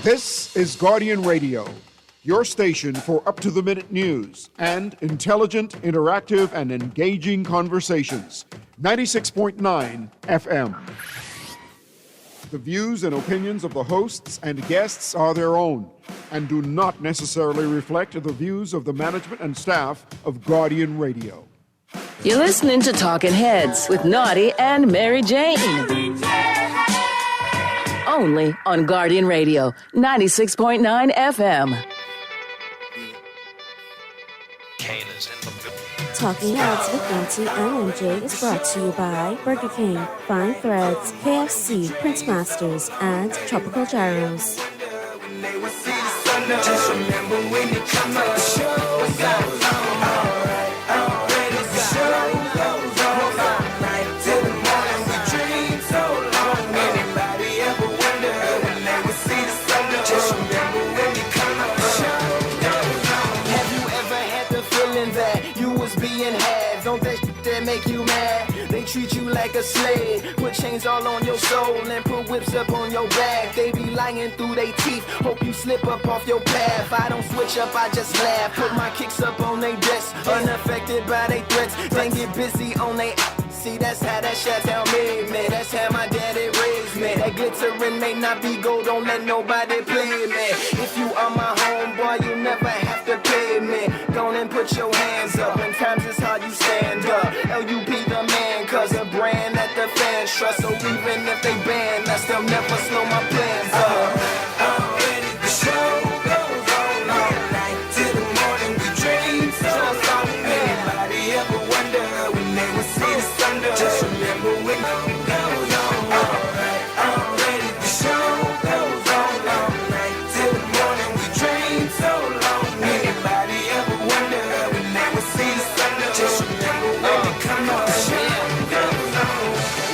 This is Guardian Radio, your station for up-to-the-minute news and intelligent, interactive, and engaging conversations. 96.9 FM. The views and opinions of the hosts and guests are their own and do not necessarily reflect the views of the management and staff of Guardian Radio. You're listening to Talking Heads with Naughty and Mary Jane. Only on Guardian Radio, 96.9 FM. Talking Heads with Auntie and MJ is brought to you by Burger King, Fine Threads, KFC, Prince Masters, and Tropical Gyros. Just remember when you come up, the show is out. Make you mad, they treat you like a slave, put chains all on your soul and put whips up on your back. They be lying through their teeth, hope you slip up off your path. I don't switch up, I just laugh, put my kicks up on they desk, unaffected by they threats, then get busy on they. See, that's how that Chi-Town made me, that's how my daddy raised me. That glittering may not be gold, don't let nobody play me. If you are my homeboy, you never have to pay me. Go on and put your hands up, when times is hard you stand up. LUP the man, cause a brand that the fans trust. So even if they ban us, they'll never slow my plans up. Already the show goes on all night till the morning we dream so long. Anybody ever wonder when they would see the sun? Just remember when it goes on. Already the show goes on all night till the morning we dream so long. Anybody ever wonder when they would see the sun? Just remember when it come on.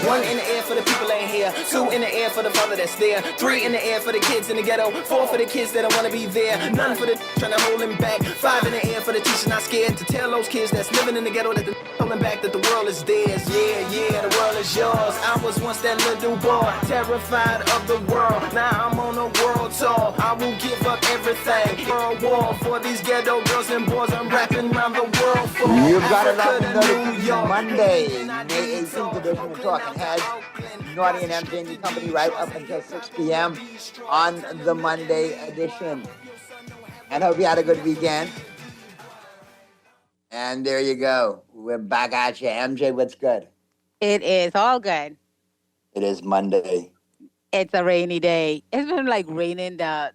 One in the air for the people ain't here. Two in the air for the father that's there. Three in the air for the kids in the ghetto. Four for the kids that don't wanna be there. None for the trying to hold him back. Five in the air for the teacher not scared to tell those kids that's living in the ghetto that the holding back that the world is theirs. Yeah, the world is yours. I was once that little boy, terrified of the world. Now I'm on a world tour. I will give up everything. World war for these ghetto girls and boys. I'm rapping around the world for. You've got another Monday, May 18th edition of Talking Heads. Naughty and MJ and company right up until 6 p.m. on the Monday edition. And hope you had a good weekend. And there you go. We're back at you. MJ, what's good? It is all good. It is Monday. It's a rainy day. It's been like raining the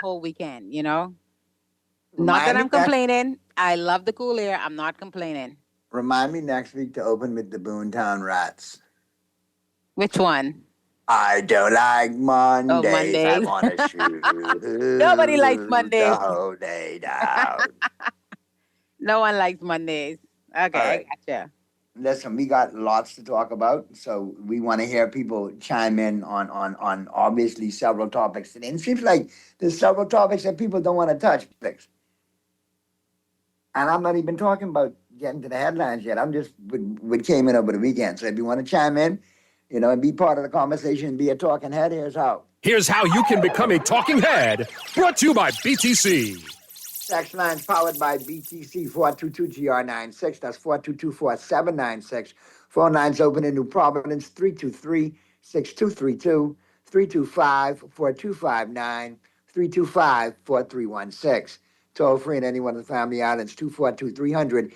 whole weekend, you know? Not that I'm complaining. I love the cool air. I'm not complaining. Remind me next week to open with the Boontown Rats. Which one? I don't like Mondays. Oh, Mondays. I want to shoot. Nobody likes Mondays. The whole day down. No one likes Mondays. Okay, right. I gotcha. Listen, we got lots to talk about, so we want to hear people chime in on obviously several topics today. And it seems like there's several topics that people don't want to touch. And I'm not even talking about getting to the headlines yet. I'm just what came in over the weekend. So if you want to chime in, you know, and be part of the conversation, be a talking head, here's how. Here's how you can become a talking head. Brought to you by BTC. Text lines powered by BTC 422-GR96. That's 422-4796. Phone lines open in New Providence 323-6232, 325-4259, 325-4316. Toll free in any one of the family islands 242-300-5720,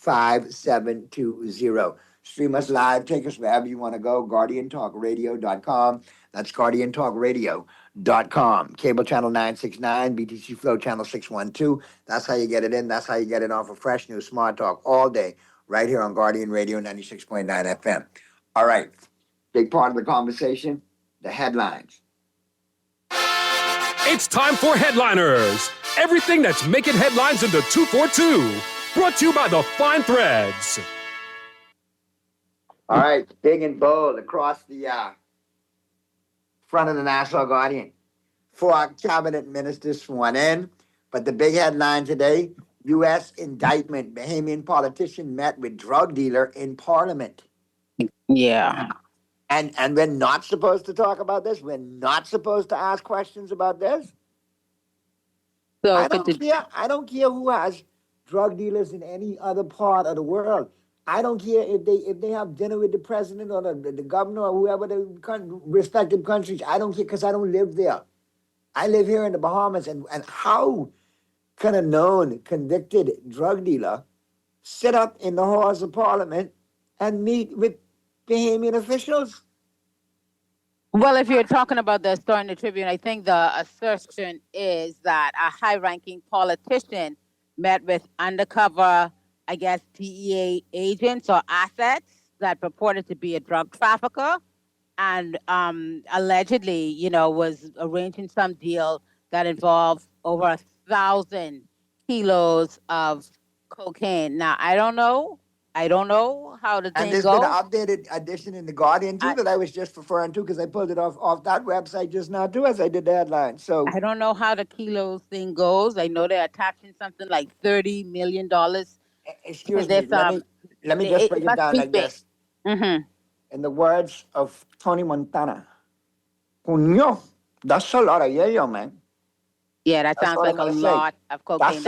242-300-5720. Stream us live. Take us wherever you want to go. GuardianTalkRadio.com. That's GuardianTalkRadio.com. Cable channel 969, BTC Flow channel 612. That's how you get it in. That's how you get it on for fresh new smart talk all day, right here on Guardian Radio 96.9 FM. All right. Big part of the conversation, the headlines. It's time for Headliners. Everything that's making headlines in the 242. Brought to you by the Fine Threads. All right, big and bold across the front of the Nassau Guardian. 4 cabinet ministers sworn in, but the big headline today, U.S. indictment. Bahamian politician met with drug dealer in parliament. Yeah. And we're not supposed to talk about this. We're not supposed to ask questions about this. So I don't care. I don't care who has drug dealers in any other part of the world. I don't care if they have dinner with the president or the governor or whoever the respective countries. I don't care because I don't live there. I live here in the Bahamas, and how can a known convicted drug dealer sit up in the halls of Parliament and meet with Bahamian officials? Well, if you're talking about the story in the Tribune, I think the assertion is that a high-ranking politician met with undercover, I guess, DEA agents or assets that purported to be a drug trafficker, and allegedly, was arranging some deal that involved over 1,000 kilos of cocaine. Now, I don't know how the And thing there's been an goes. updated edition in the Guardian too that I was just referring to because I pulled it off that website just now too as I did the headline. So I don't know how the kilos thing goes. I know they're attaching something like $30 million. excuse This, me, let me just break it must down be like big. this. Mm-hmm. In the words of Tony Montana, Coño, that's a lot of yayo, man. Yeah, that That's sounds all like I'm a gonna say. lot of cocaine.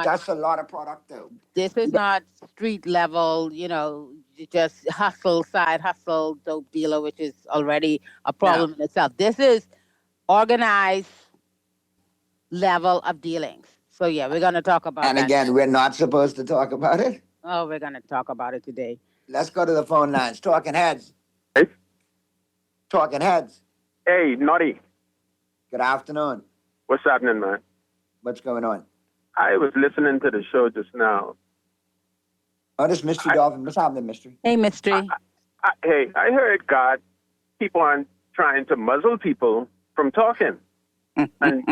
That's a lot of product though. This is not street level, just side hustle, dope dealer, which is already a problem in itself. This is organized level of dealings. So yeah, we're going to talk about And that. again, we're not supposed to talk about it. Oh, we're going to talk about it today. Let's go to the phone lines. Talking Heads. Hey. Talking Heads. Hey, Naughty. Good afternoon. What's happening, man? What's going on? I was listening to the show just now. Oh, this Mystery Dolphin. What's happening, Mystery? Hey, Mystery. I heard God keep on trying to muzzle people from talking. And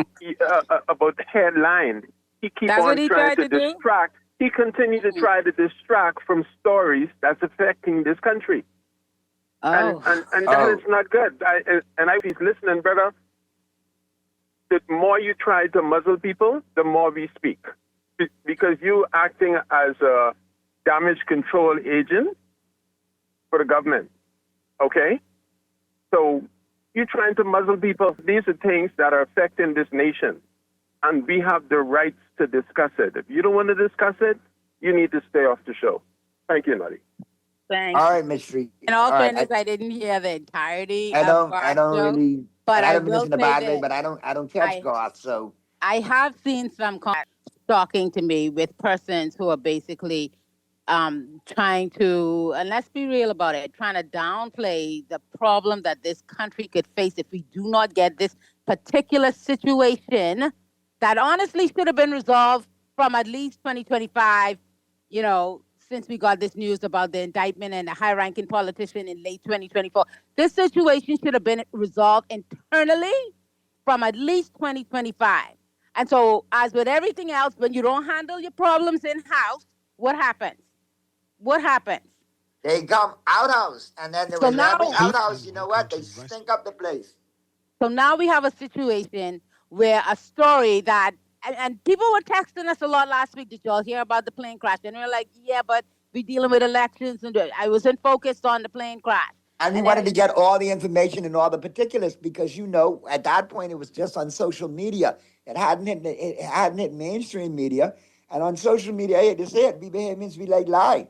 about the headline, he keep That's on what he trying tried to to do? distract. He continues to try to distract from stories that's affecting this country. Oh. And that is not good. He's listening, brother. The more you try to muzzle people, the more we speak. Because you acting as a damage control agent for the government. Okay? So you're trying to muzzle people. These are things that are affecting this nation. And we have the rights to discuss it. If you don't want to discuss it, you need to stay off the show. Thank you, Nutty. Thanks. All right, Mystery. In all right, fairness, I didn't hear the entirety I of don't Garth's show, really. but I I don't will listen to say bad way, that but I don't catch Garth. So I have seen some talking to me with persons who are basically trying to, and let's be real about it, trying to downplay the problem that this country could face if we do not get this particular situation that honestly should have been resolved from at least 2025, since we got this news about the indictment and the high-ranking politician in late 2024. This situation should have been resolved internally from at least 2025. And so, as with everything else, when you don't handle your problems in-house, what happens? What happens? they come outhouse, and then there So was now- every outhouse. You know what? They stink up the place. So now we have a situation where a story that, and people were texting us a lot last week. Did y'all hear about the plane crash? And we were like, yeah, but we're dealing with elections. And I wasn't focused on the plane crash. And we wanted to get all the information and all the particulars because at that point it was just on social media. It hadn't hit mainstream media. And on social media, I hate to say it, we Bahamians, we like lie.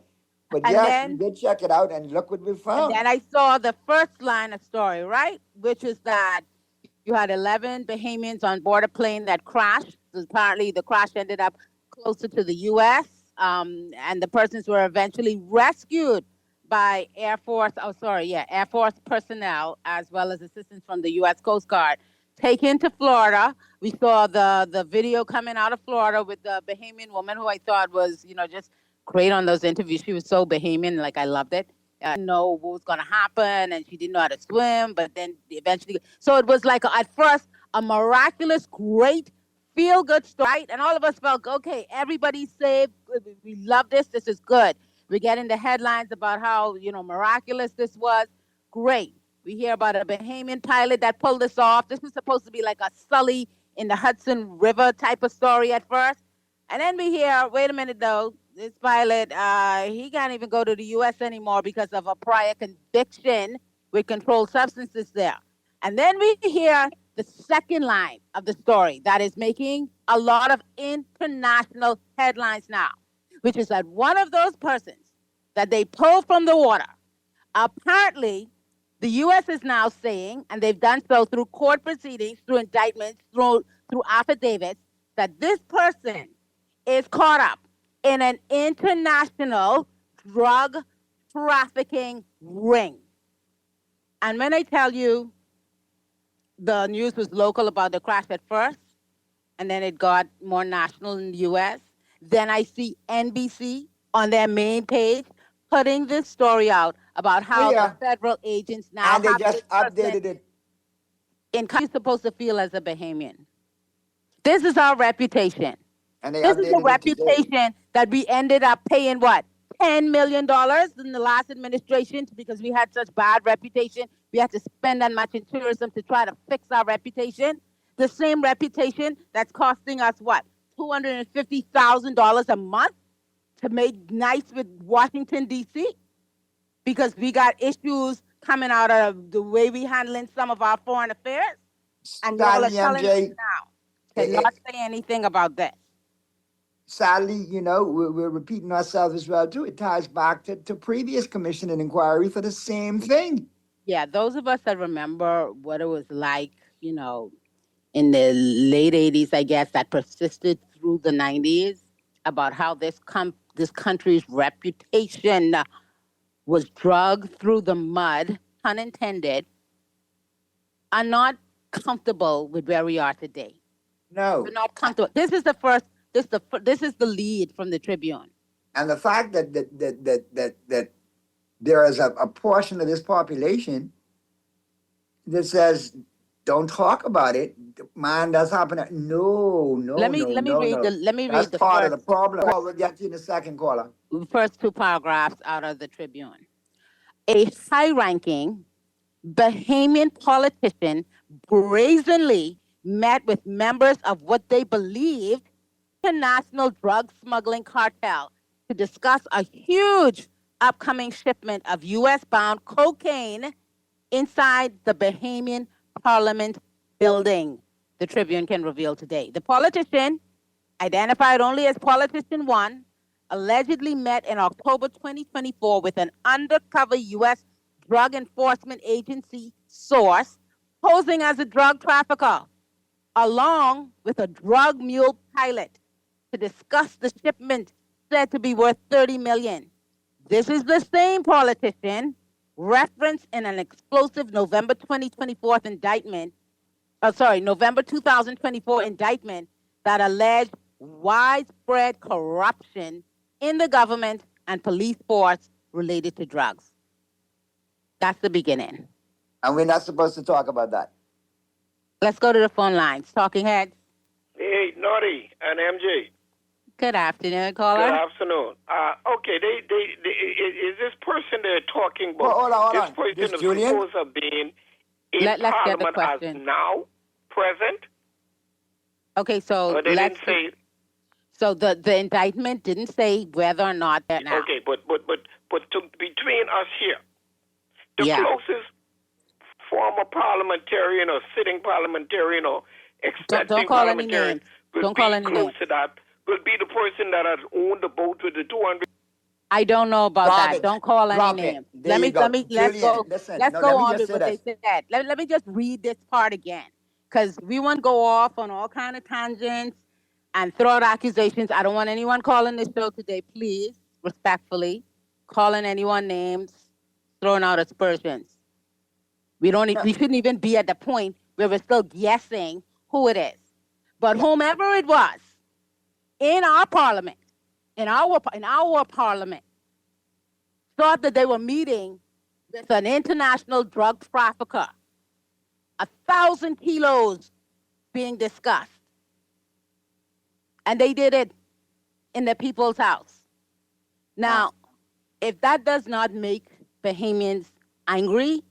But And yes, then- we did check it out and look what we found. And I saw the first line of story, right? Which is that you had 11 Bahamians on board a plane that crashed. So apparently the crash ended up closer to the U.S. And the persons were eventually rescued by Air Force personnel, as well as assistance from the U.S. Coast Guard, taken to Florida. We saw the video coming out of Florida with the Bahamian woman who I thought was, just great on those interviews. She was so Bahamian, like I loved it. I didn't know what was going to happen, and she didn't know how to swim, but then eventually. So it was like, at first, a miraculous, great, feel-good story, right? And all of us felt, okay, everybody's safe. We love this. This is good. We get into headlines about how, miraculous this was. Great. We hear about a Bahamian pilot that pulled this off. This was supposed to be like a Sully in the Hudson River type of story at first. And then we hear, wait a minute, though, this pilot, he can't even go to the U.S. anymore because of a prior conviction, with controlled substances there. And then we hear the second line of the story that is making a lot of international headlines now, which is that one of those persons that they pulled from the water, apparently the U.S. is now saying, and they've done so through court proceedings, through indictments, through affidavits, that this person is caught up in an international drug trafficking ring. And when I tell you the news was local about the crash at first, and then it got more national in the U.S., then I see NBC on their main page putting this story out about how the federal agents now and they have just this person updated it. how you're supposed to feel as a Bahamian. This is our reputation. And they This is the updated it today. reputation that we ended up paying what? $10 million in the last administration because we had such bad reputation. We had to spend that much in tourism to try to fix our reputation. The same reputation that's costing us what? $250,000 a month to make nice with Washington, D.C. because we got issues coming out of the way we handling some of our foreign affairs. And y'all are Sadly, telling MJ, us now to not say anything about this. sadly, we're repeating ourselves as well, too. It ties back to previous commission and inquiry for the same thing. Yeah, those of us that remember what it was like, in the late 80s, I guess, that persisted through the 90s, about how this country's reputation was dragged through the mud, pun intended, are not comfortable with where we are today. No. We're not comfortable. This is the first. This is the lead from the Tribune. And the fact that there is a portion of this population that says, don't talk about it. Man, that's happening. No. Let me read the That's part of the problem. We'll get to in a second, caller. First two paragraphs out of the Tribune. A high-ranking Bahamian politician brazenly met with members of what they believed international drug smuggling cartel to discuss a huge upcoming shipment of U.S.-bound cocaine inside the Bahamian Parliament building, the Tribune can reveal today. The politician, identified only as Politician 1, allegedly met in October 2024 with an undercover U.S. Drug Enforcement Agency source posing as a drug trafficker, along with a drug mule pilot to discuss the shipment said to be worth $30 million. This is the same politician referenced in an explosive November 2024 indictment that alleged widespread corruption in the government and police force related to drugs. That's the beginning. And we're not supposed to talk about that. Let's go to the phone lines. Talking Heads. Hey, Naughty and MJ. Good afternoon, caller. Good afternoon. Okay, is this person they're talking about? Hold on. This person This is Julian? supposed to have been in Let's get the Parliament as question. now present. Okay, so But they didn't say. So the indictment didn't say whether or not they're now. Okay, but between us here, the Yeah. closest former parliamentarian or sitting parliamentarian or expecting Don't call any parliamentarian names. will Don't be call any close names. to that. Will be the person that has owned the boat with the 200. I don't know about Drop that. it. Don't call any Drop it. names. There you go. Let's Julian, go. listen. Let's No, go let me on just with what say they said. Let me just read this part again, because we won't go off on all kind of tangents and throw out accusations. I don't want anyone calling this show today. Please, respectfully, calling anyone names, throwing out aspersions. We shouldn't even be at the point where we're still guessing who it is. But whomever it was in our parliament, in our parliament, thought that they were meeting with an international drug trafficker. 1,000 kilos being discussed. And they did it in the people's house. Now, if that does not make Bahamians angry,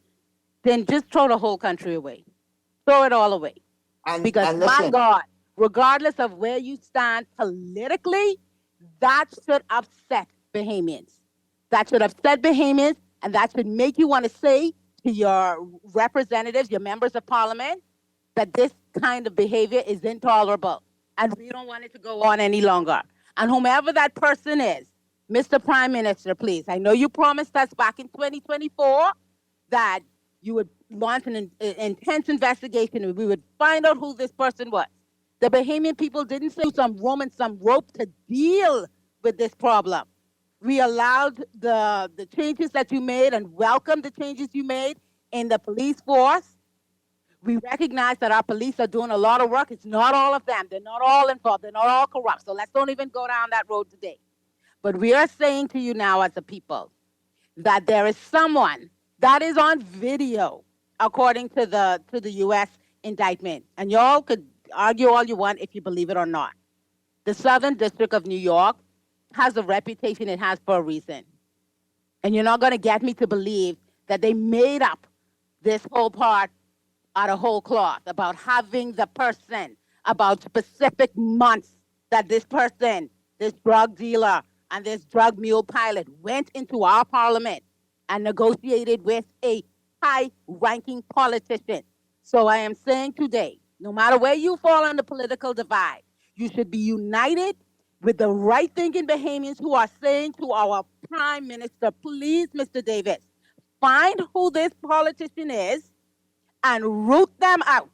then just throw the whole country away. Throw it all away. Because, and my listen, God, regardless of where you stand politically, that should upset Bahamians. That should upset Bahamians, and that should make you want to say to your representatives, your members of parliament, that this kind of behavior is intolerable and we don't want it to go on any longer. And whomever that person is, Mr. Prime Minister, please, I know you promised us back in 2024 that you would launch an intense investigation and we would find out who this person was. The Bahamian people didn't say some room and some rope to deal with this problem. We allowed the changes that you made and welcomed the changes you made in the police force. We recognize that our police are doing a lot of work. It's not all of them. They're not all involved. They're not all corrupt. So let's don't even go down that road today. But we are saying to you now as a people that there is someone that is on video, according to the U.S. indictment. And y'all could argue all you want if you believe it or not. The Southern District of New York has a reputation it has for a reason. And you're not going to get me to believe that they made up this whole part out of whole cloth about having the person, about specific months that this person, this drug dealer and this drug mule pilot went into our parliament and negotiated with a high-ranking politician. So I am saying today, no matter where you fall on the political divide, you should be united with the right-thinking Bahamians who are saying to our Prime Minister, please, Mr. Davis, find who this politician is and root them out.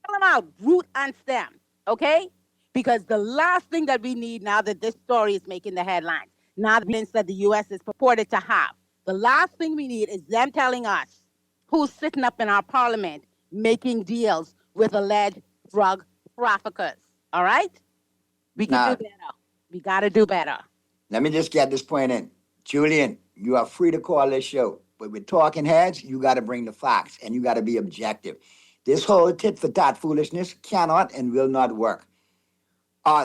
Tell them out, root and stem, okay? Because the last thing that we need now that this story is making the headlines, now that the U.S. is purported to have, the last thing we need is them telling us who's sitting up in our parliament making deals with alleged drug traffickers, all right? We can do better. We got to do better. Let me just get this point in. Julian, you are free to call this show, but with talking heads, you got to bring the facts and you got to be objective. This whole tit for tat foolishness cannot and will not work.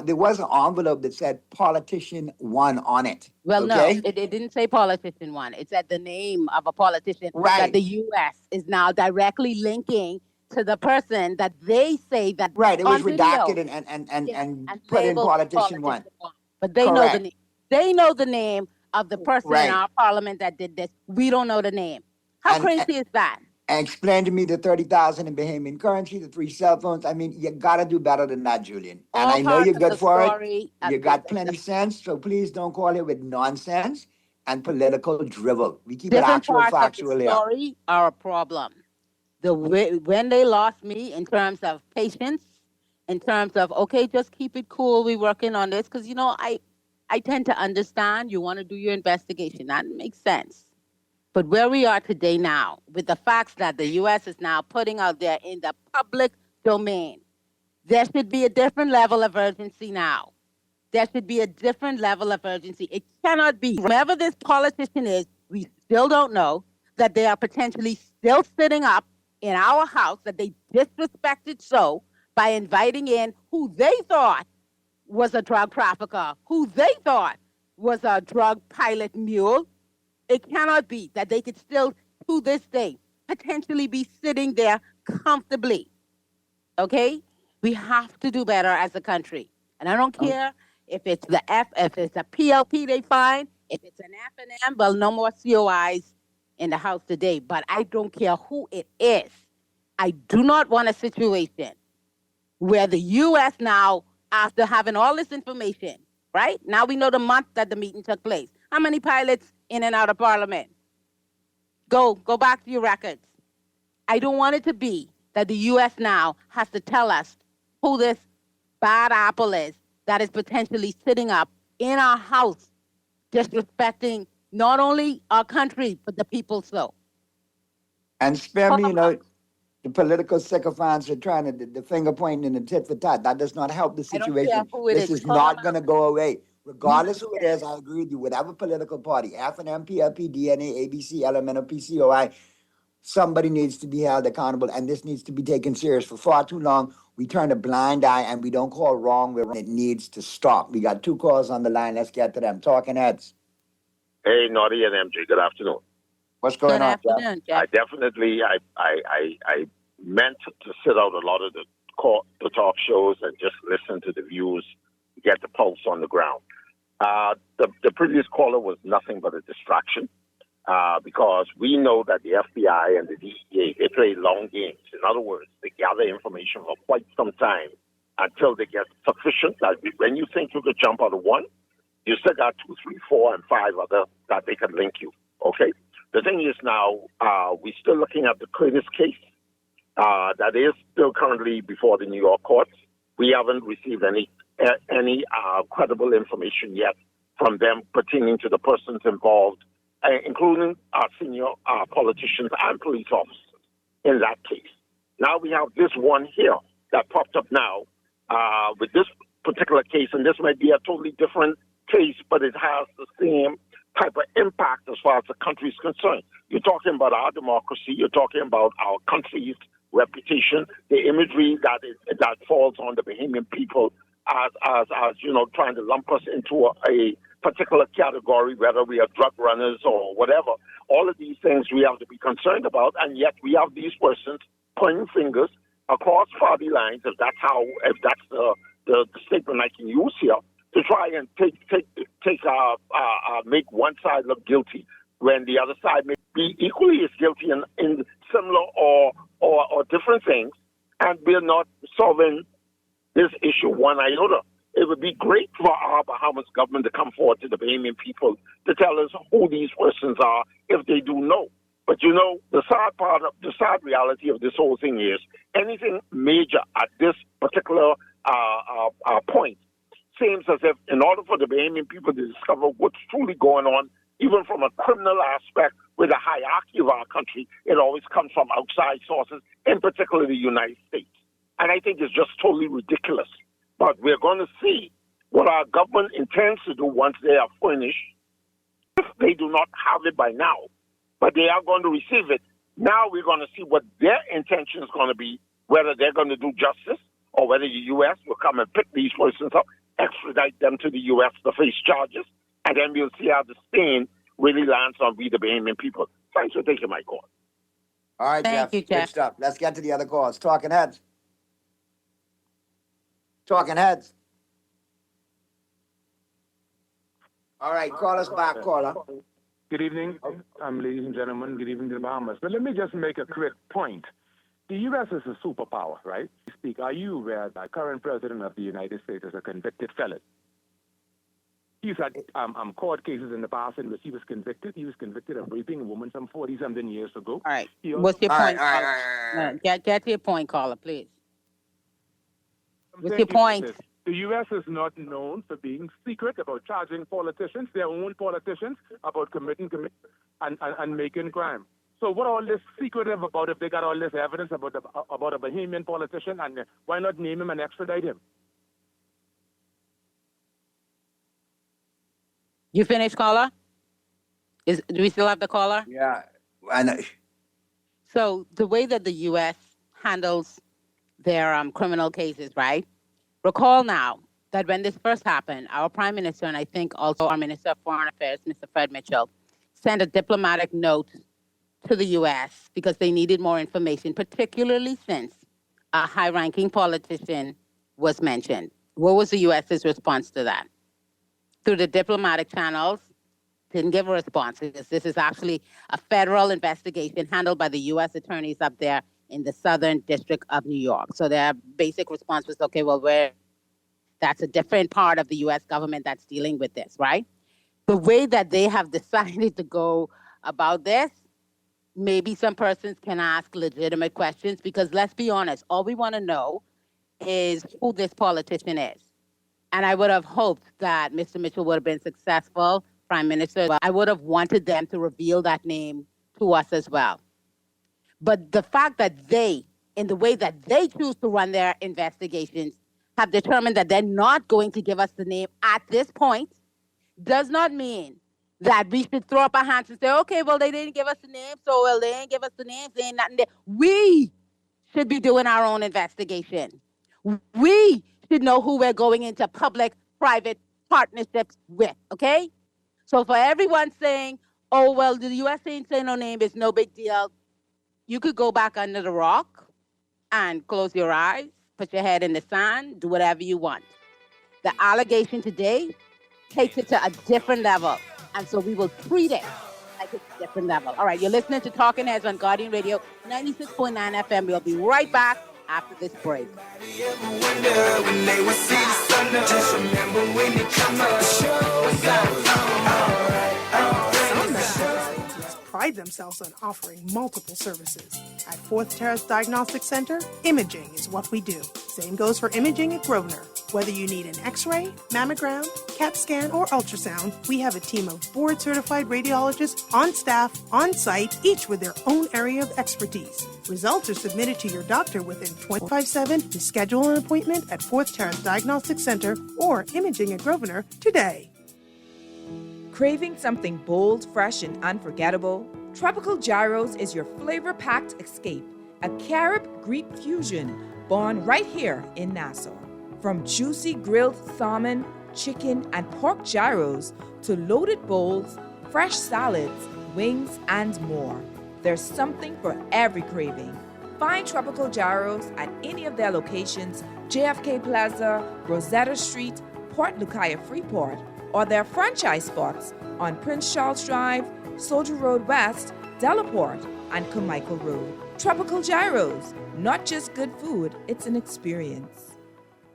There was an envelope that said politician one on it. Well, okay? no, it didn't say politician one. It said the name of a politician that the U.S. is now directly linking to the person that they say that right. It was redacted video, and put in politician one. But they know the name. They know the name of the person in our parliament that did this. We don't know the name. How crazy is that? And explain to me the 30,000 in Bahamian currency, the 3 cell phones. I mean, you got to do better than that, Julian. And I know you're good for it. You got plenty sense, so please don't call it with nonsense and political drivel. We keep it actual factual here. Story are a problem. When they lost me in terms of patience, in terms of, okay, just keep it cool, we're working on this. Because, you know, I tend to understand you want to do your investigation. That makes sense. But where we are today now, with the facts that the U.S. is now putting out there in the public domain, there should be a different level of urgency now. There should be a different level of urgency. It cannot be, whoever this politician is, we still don't know, that they are potentially still sitting up in our house, that they disrespected so by inviting in who they thought was a drug trafficker, who they thought was a drug pilot mule. It cannot be that they could still, to this day, potentially be sitting there comfortably. Okay? We have to do better as a country. And I don't care if it's if it's a PLP they find, if it's an F&M, well, no more COIs in the house today. But I don't care who it is. I do not want a situation where the U.S. now, after having all this information, right? Now we know the month that the meeting took place. How many pilots in and out of Parliament? Go back to your records. I don't want it to be that the U.S. now has to tell us who this bad apple is that is potentially sitting up in our house, disrespecting not only our country, but the people so. And spare me, you know, the political sycophants are trying to, the finger pointing in the tit for tat. That does not help the situation. This is not going to go away. Regardless who it is, I agree with you. Whatever political party, F&M, PLP, DNA, ABC, LMNO, PCOI, somebody needs to be held accountable, and this needs to be taken serious. For far too long, we turn a blind eye and we don't call wrong where it needs to stop. We got 2 calls on the line. Let's get to them. Talking heads. Hey, Naughty and MJ. Good afternoon. What's going on, Jeff? I definitely, I meant to sit out a lot of the talk shows and just listen to the views, get the pulse on the ground. The previous caller was nothing but a distraction. because we know that the FBI and the DEA, they play long games. In other words, they gather information for quite some time until they get sufficient. That when you think you could jump out of one, you still got 2, 3, 4, and 5 other that they can link you. Okay? The thing is now, we're still looking at the Curtis case that is still currently before the New York courts. We haven't received any credible information yet from them pertaining to the persons involved, including our senior politicians and police officers in that case. Now we have this one here that popped up now with this particular case, and this might be a totally different case, but it has the same type of impact as far as the country is concerned. You're talking about our democracy. You're talking about our country's reputation, the imagery that falls on the Bahamian people as trying to lump us into a particular category, whether we are drug runners or whatever. All of these things we have to be concerned about, and yet we have these persons pointing fingers across party lines, if that's the statement I can use here, to try and make one side look guilty when the other side may be equally as guilty in similar or different things, and we're not solving this issue one iota. It would be great for our Bahamas government to come forward to the Bahamian people to tell us who these persons are if they do know. But the sad reality of this whole thing is anything major at this particular point seems as if in order for the Bahamian people to discover what's truly going on, even from a criminal aspect with the hierarchy of our country, it always comes from outside sources, in particular the United States. And I think it's just totally ridiculous. But we're going to see what our government intends to do once they are finished. If they do not have it by now, but they are going to receive it, now we're going to see what their intention is going to be, whether they're going to do justice or whether the U.S. will come and pick these persons up, extradite them to the U.S. to face charges, and then we'll see how the stain really lands on we, the Bahamian people. Thanks for taking my call. All right, Thank you, Good Jeff. stuff. Let's get to the other calls. Talking Heads. Talking Heads. All right, call us back, caller. Good evening, ladies and gentlemen. Good evening to the Bahamas. But let me just make a quick point. The U.S. is a superpower, right? Are you aware that the current president of the United States is a convicted felon? He's had court cases in the past in which he was convicted. He was convicted of raping a woman some 40-something years ago. All right. What's your point, caller? All right. Get to your point, caller, please. What's your point? The U.S. is not known for being secret about charging politicians, their own politicians, about committing and making crime. So what all this secretive about if they got all this evidence about a Bahamian politician, and why not name him and extradite him? You finished, caller? Do we still have the caller? Yeah, I know. So the way that the U.S. handles their criminal cases, right? Recall now that when this first happened, our Prime Minister, and I think also our Minister of Foreign Affairs, Mr. Fred Mitchell, sent a diplomatic note to the U.S. because they needed more information, particularly since a high-ranking politician was mentioned. What was the U.S.'s response to that? Through the diplomatic channels, didn't give a response because this is actually a federal investigation handled by the U.S. attorneys up there in the Southern District of New York. So their basic response was, okay, well, that's a different part of the U.S. government that's dealing with this, right? The way that they have decided to go about this, maybe some persons can ask legitimate questions because let's be honest, all we want to know is who this politician is. And I would have hoped that Mr. Mitchell would have been successful, Prime Minister. I would have wanted them to reveal that name to us as well. But the fact that they, in the way that they choose to run their investigations, have determined that they're not going to give us the name at this point, does not mean that we should throw up our hands and say, okay, well, they didn't give us the name, so well, they didn't give us the names, they ain't nothing there. We should be doing our own investigation. We should know who we're going into public-private partnerships with, okay? So for everyone saying, oh, well, the U.S. ain't saying no name, it's no big deal, you could go back under the rock and close your eyes, put your head in the sand, do whatever you want. The allegation today takes it to a different level. And so we will treat it like different level. All right, you're listening to Talking Heads on Guardian Radio 96.9 FM. We'll be right back after this break. Pride themselves on offering multiple services. At Fourth Terrace Diagnostic Center, imaging is what we do. Same goes for imaging at Grosvenor. Whether you need an X-ray, mammogram, CAT scan, or ultrasound, we have a team of board-certified radiologists on staff, on site, each with their own area of expertise. Results are submitted to your doctor within 25/7 to schedule an appointment at Fourth Terrace Diagnostic Center or Imaging at Grosvenor today. Craving something bold, fresh, and unforgettable? Tropical Gyros is your flavor-packed escape, a Carib-Greek fusion born right here in Nassau. From juicy grilled salmon, chicken, and pork gyros to loaded bowls, fresh salads, wings, and more. There's something for every craving. Find Tropical Gyros at any of their locations, JFK Plaza, Rosetta Street, Port Lucaya Freeport, or their franchise spots on Prince Charles Drive, Soldier Road West, Delaport, and Carmichael Road. Tropical Gyros, not just good food, it's an experience.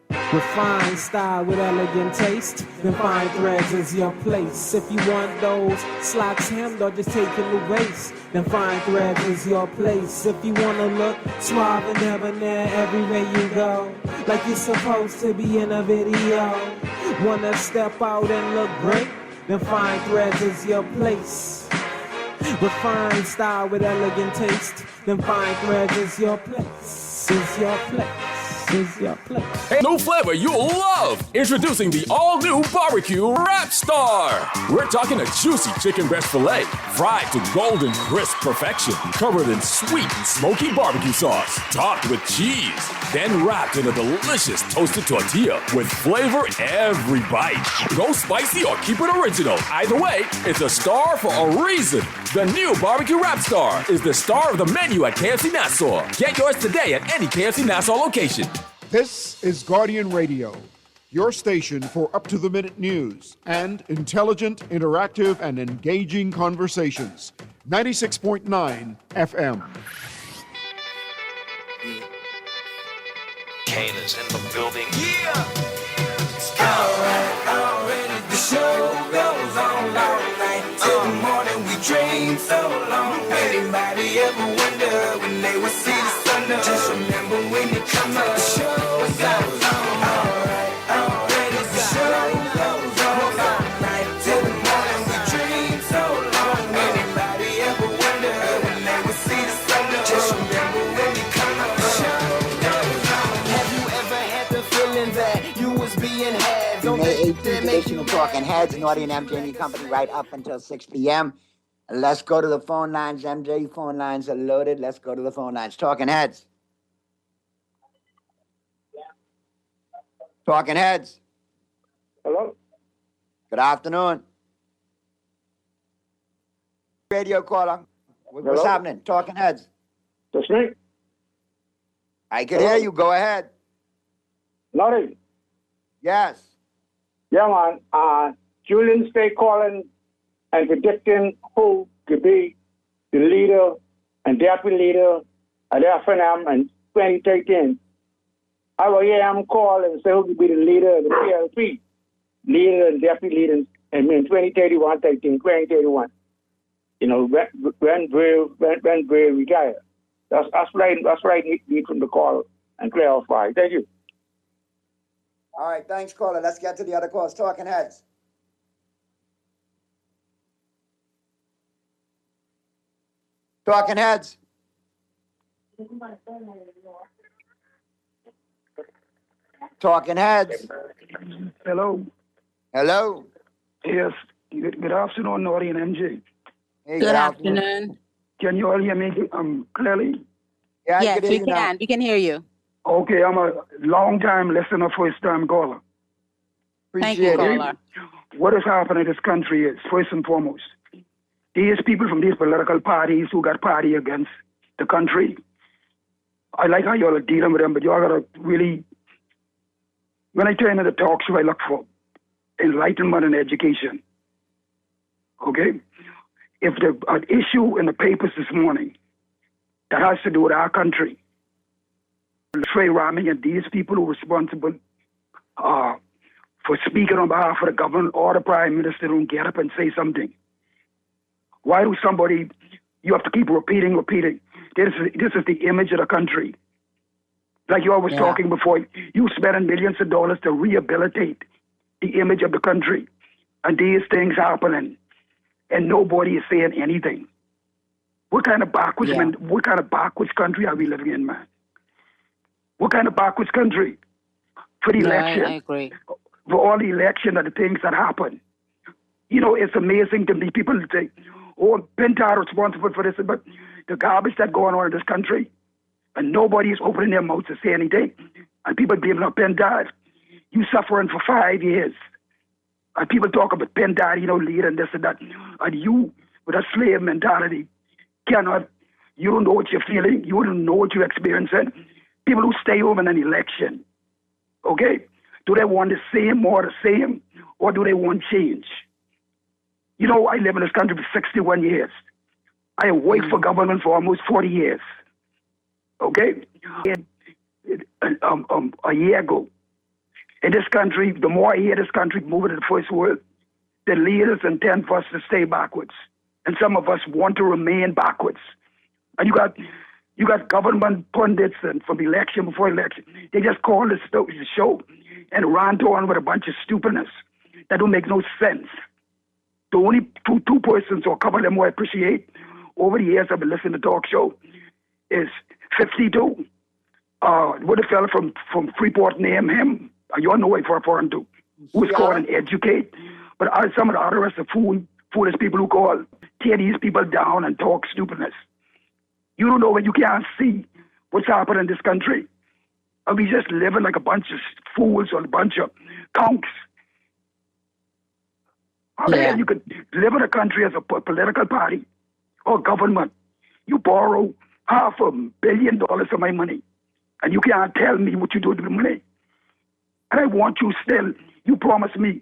Refined style with elegant taste, then fine threads is your place. If you want those slacks hemmed or just taking the waist, then fine threads is your place. If you wanna look suave and debonair everywhere you go, like you're supposed to be in a video, wanna step out and look great, then fine threads is your place. Refined style with elegant taste, then fine threads is your place, is your place. Hey, new flavor you'll love! Introducing the all-new Barbecue Rap Star! We're talking a juicy chicken breast filet, fried to golden crisp perfection, covered in sweet and smoky barbecue sauce, topped with cheese, then wrapped in a delicious toasted tortilla with flavor in every bite. Go spicy or keep it original. Either way, it's a star for a reason. The new Barbecue Rap Star is the star of the menu at KFC Nassau. Get yours today at any KFC Nassau location. This is Guardian Radio, your station for up-to-the-minute news and intelligent, interactive, and engaging conversations. 96.9 FM. Kayla's in the building. Yeah! Already the show goes on all night. Till the morning we dream so long. Anybody ever wonder when they will see the sun up? Just remember when you come up. The show goes on. Already the show goes on all night. Till the morning we dream so long. Anybody ever wonder when they will see the sun up? Just remember when you come up. The show goes on. Have you ever had the feeling that you was being had? May 18th edition of Talking Heads, Naughty and MJ and Company, right up until 6 p.m. Let's go to the phone lines, MJ. Phone lines are loaded. Let's go to the phone lines. Talking Heads. Talking Heads. Hello? Good afternoon. Radio caller. What's Hello? happening? Talking Heads. That's me. I can hear you. Go ahead. Naughty. Yes. Yeah, man. Julian stay calling and predicting who could be the leader and deputy leader of the FNM in 2013. I will hear him call and say who could be the leader of the PLP, leader and deputy leader in 2031. You know, when Bray retired. That's right. Need from the call and clarify. Thank you. All right, thanks, caller. Let's get to the other calls. Talking Heads. Talking Heads. Talking Heads. Hello. Hello. Yes. Good afternoon, Naughty and MJ. Hey, Good afternoon. Can you all hear me clearly? Yeah, Yes, we can. We can hear you. Okay, I'm a long-time listener, first-time caller. Thank you, caller. What is happening in this country is, first and foremost, these people from these political parties who got party against the country, I like how you all are dealing with them, but you all got to really, when I turn into the talk show, I look for enlightenment and education. Okay? if the an issue in the papers this morning that has to do with our country, Trey Rami and these people who are responsible for speaking on behalf of the government or the prime minister don't get up and say something. Why do somebody, you have to keep repeating. This is the image of the country. Like you always talking before, you spending millions of dollars to rehabilitate the image of the country. And these things happening, and nobody is saying anything. What kind of backwards country are we living in, man? What kind of backwards country? For the election. I agree. For all the election and the things that happen. You know, it's amazing to me. People say, oh, Pentad responsible for this, but the garbage that's going on in this country, and nobody is opening their mouths to say anything. And people blaming on Pentad. You suffering for 5 years. And people talk about Pentad, leader and this and that. And you, with a slave mentality, you don't know what you're feeling. You don't know what you're experiencing. People who stay home in an election, okay? Do they want the same, or do they want change? You know, I live in this country for 61 years. I have worked for government for almost 40 years, okay? And, a year ago, in this country, the more I hear this country moving to the first world, the leaders intend for us to stay backwards. And some of us want to remain backwards. And you got government pundits and from election before election. They just call this show and rant on with a bunch of stupidness that don't make no sense. The only two persons or a couple of them who I appreciate over the years I've been listening to talk show is 52. What the fella from Freeport named him. You all know what I'm referring to. Who's called and educate. But some of the other rest of foolish people who tear these people down and talk stupidness. You don't know when you can't see what's happening in this country. And we just living like a bunch of fools or a bunch of conks. You could live in a country as a political party or government. You borrow $500 million of my money. And you can't tell me what you do with the money. And I want you promised me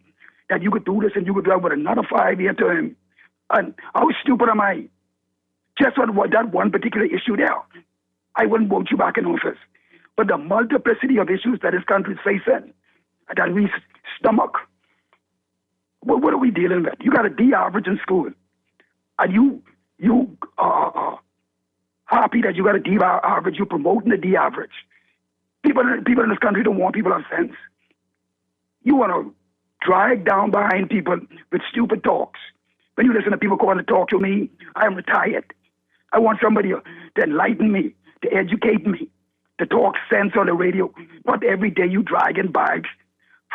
that you could do this and you could do that with another 5-year term. And how stupid am I? Just on that one particular issue there, I wouldn't vote you back in office. But the multiplicity of issues that this country is facing, that we stomach, what are we dealing with? You got a D average in school. And you are happy that you got a D average, you're promoting the D average. People in this country don't want people of sense. You want to drag down behind people with stupid talks. When you listen to people calling to talk to me, I am retired. I want somebody to enlighten me, to educate me, to talk sense on the radio. Not every day you dragging bags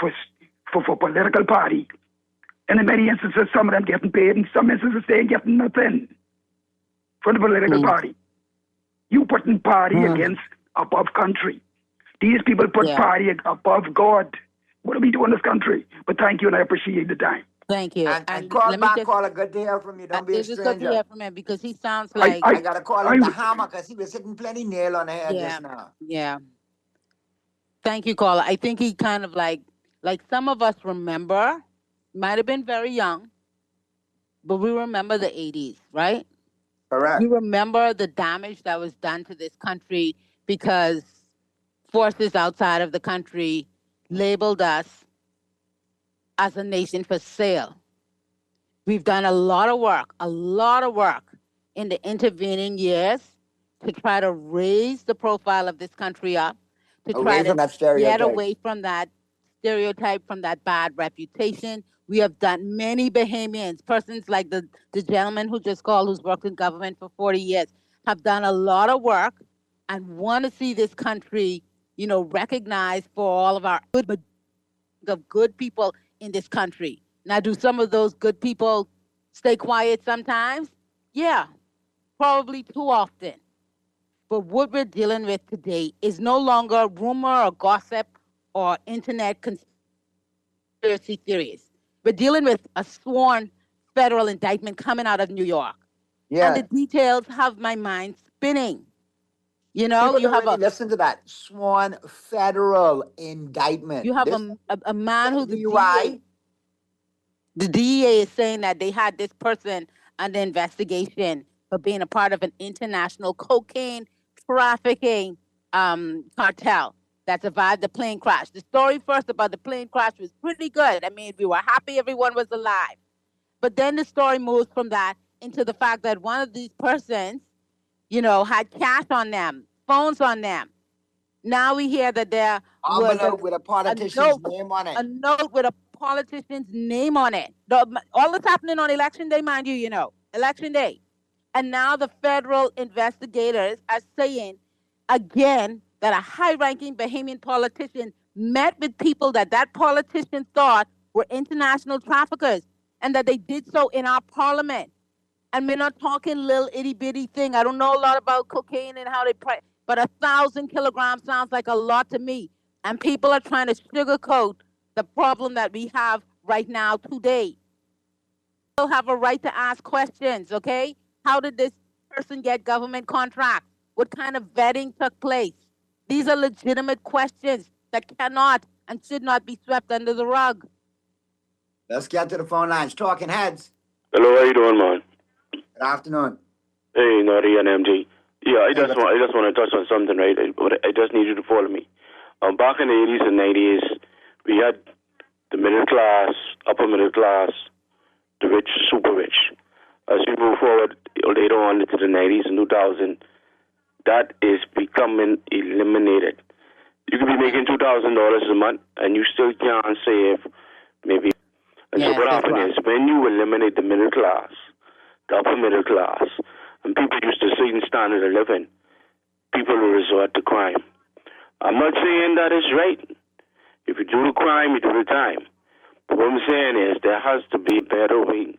for political party. And in many instances, some of them getting paid, and some instances they ain't getting nothing from the political party. You putting party against above country. These people put party above God. What do we do in this country? But thank you, and I appreciate the time. Thank you. And call back, caller. Good to hear from you. Don't be a stranger. It's good to hear from him because he sounds like... I got to call him the hammer because he was sitting plenty nail on the head just now. Yeah. Thank you, caller. I think he kind of like some of us remember, might have been very young, but we remember the 80s, right? Correct. We remember the damage that was done to this country because forces outside of the country labeled us as a nation for sale. We've done a lot of work in the intervening years to try to raise the profile of this country up, to try to get away from that stereotype, from that bad reputation. We have done many Bahamians, persons like the gentleman who just called, who's worked in government for 40 years, have done a lot of work and want to see this country, recognized for all of our good people in this country. Now, do some of those good people stay quiet sometimes? Yeah, probably too often. But what we're dealing with today is no longer rumor or gossip or internet conspiracy theories. We're dealing with a sworn federal indictment coming out of New York. Yeah. And the details have my mind spinning. You have listen to that sworn federal indictment. You have a man who the DEA is saying that they had this person under investigation for being a part of an international cocaine trafficking cartel that survived the plane crash. The story first about the plane crash was pretty good. I mean, we were happy everyone was alive. But then the story moves from that into the fact that one of these persons, had cash on them, phones on them. Now we hear that there was envelope with a politician's name on it. A note with a politician's name on it. All that's happening on election day, mind you, election day. And now the federal investigators are saying again that a high-ranking Bahamian politician met with people that politician thought were international traffickers, and that they did so in our parliament. And we're not talking little itty-bitty thing. I don't know a lot about cocaine and how they price, but 1,000 kilograms sounds like a lot to me. And people are trying to sugarcoat the problem that we have right now today. People have a right to ask questions, okay? How did this person get government contracts? What kind of vetting took place? These are legitimate questions that cannot and should not be swept under the rug. Let's get to the phone lines. Talking Heads. Hello, how you doing, man? Good afternoon. Hey, Naughty and MJ. Yeah, I just want to touch on something, right? I just need you to follow me. Back in the 80s and 90s, we had the middle class, upper middle class, the rich, super rich. As we move forward later on into the 90s and 2000, that is becoming eliminated. You could be making $2,000 a month, and you still can't save maybe. And so what happens is when you eliminate the middle class, the upper middle class, and people used to certain standard of living, people will resort to crime. I'm not saying that is right. If you do the crime, you do the time. But what I'm saying is there has to be a better way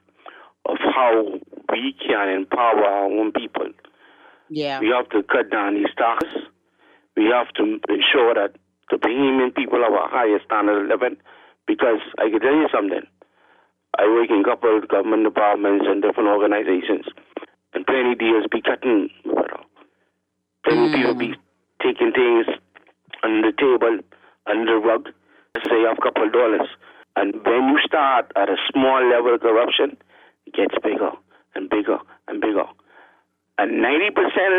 of how we can empower our own people. Yeah. We have to cut down these taxes. We have to ensure that the Bahamian people have a higher standard of living. Because I can tell you something. I work in a couple of government departments and different organizations. And plenty deals be cutting. Plenty people be taking things under the table, under the rug. Let's say a couple of dollars. And when you start at a small level of corruption, it gets bigger and bigger and bigger. And 90%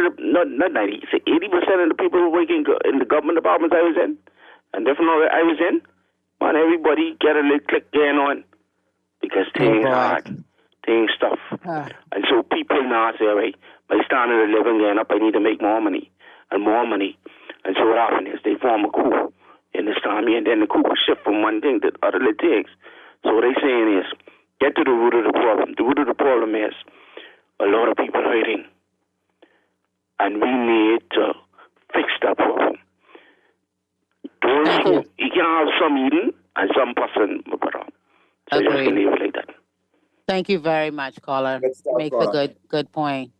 of the, not 90, say 80% of the people who work in the government departments I was in, and different I was in, man, everybody get a little click going on because things hard, things tough. And so people now say, all right, my standard of living going up, I need to make more money and more money. And so what happens is they form a coup in this time, and then the coup will shift from one thing to other little things. So what they're saying is, get to the root of the problem. The root of the problem is a lot of people hurting. And we need to fix that problem. You can have some eating and some person, so just leave it like that. Thank you very much, caller. Makes a good point.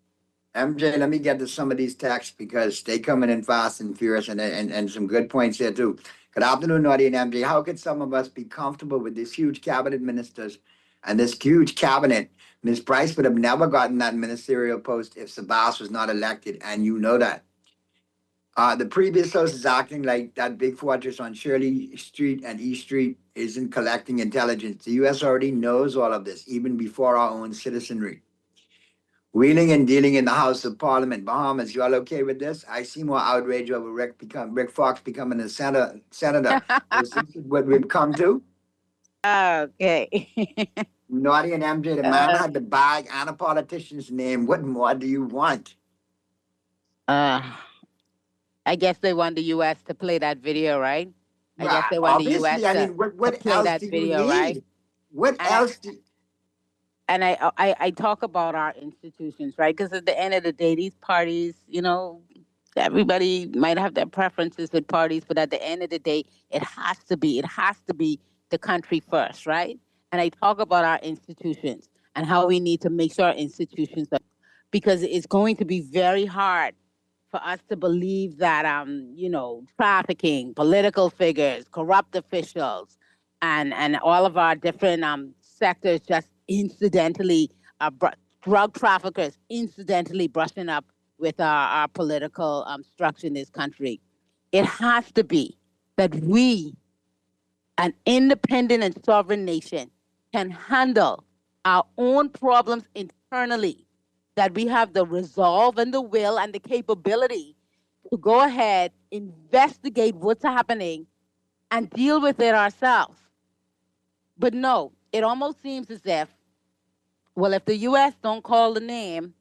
MJ, let me get to some of these texts because they coming in fast and furious and some good points here too. Good afternoon, Naughty and MJ. How could some of us be comfortable with these huge cabinet ministers and this huge cabinet? Ms. Price would have never gotten that ministerial post if Sabas was not elected, and you know that. The previous host is acting like that big fortress on Shirley Street and East Street isn't collecting intelligence. The U.S. already knows all of this, even before our own citizenry. Wheeling and dealing in the House of Parliament. Bahamas, you all okay with this? I see more outrage over Rick Fox becoming a senator. Is this what we've come to? Okay. Naughty and MJ, the man had the bag and a politician's name. What more do you want? I guess they want the U.S. to play that video, right? I guess they want the U.S. what to play else that do you video, need? right? What else do And I talk about our institutions, right? Because at the end of the day, these parties, everybody might have their preferences with parties, but at the end of the day, it has to be the country first, right? And I talk about our institutions and how we need to make sure our institutions are, because it's going to be very hard for us to believe that, trafficking, political figures, corrupt officials, and all of our different sectors just incidentally, drug traffickers incidentally brushing up with our political structure in this country. It has to be that we, an independent and sovereign nation, can handle our own problems internally that we have the resolve and the will and the capability to go ahead, investigate what's happening, and deal with it ourselves. But no, it almost seems as if, well, if the U.S. don't call the name,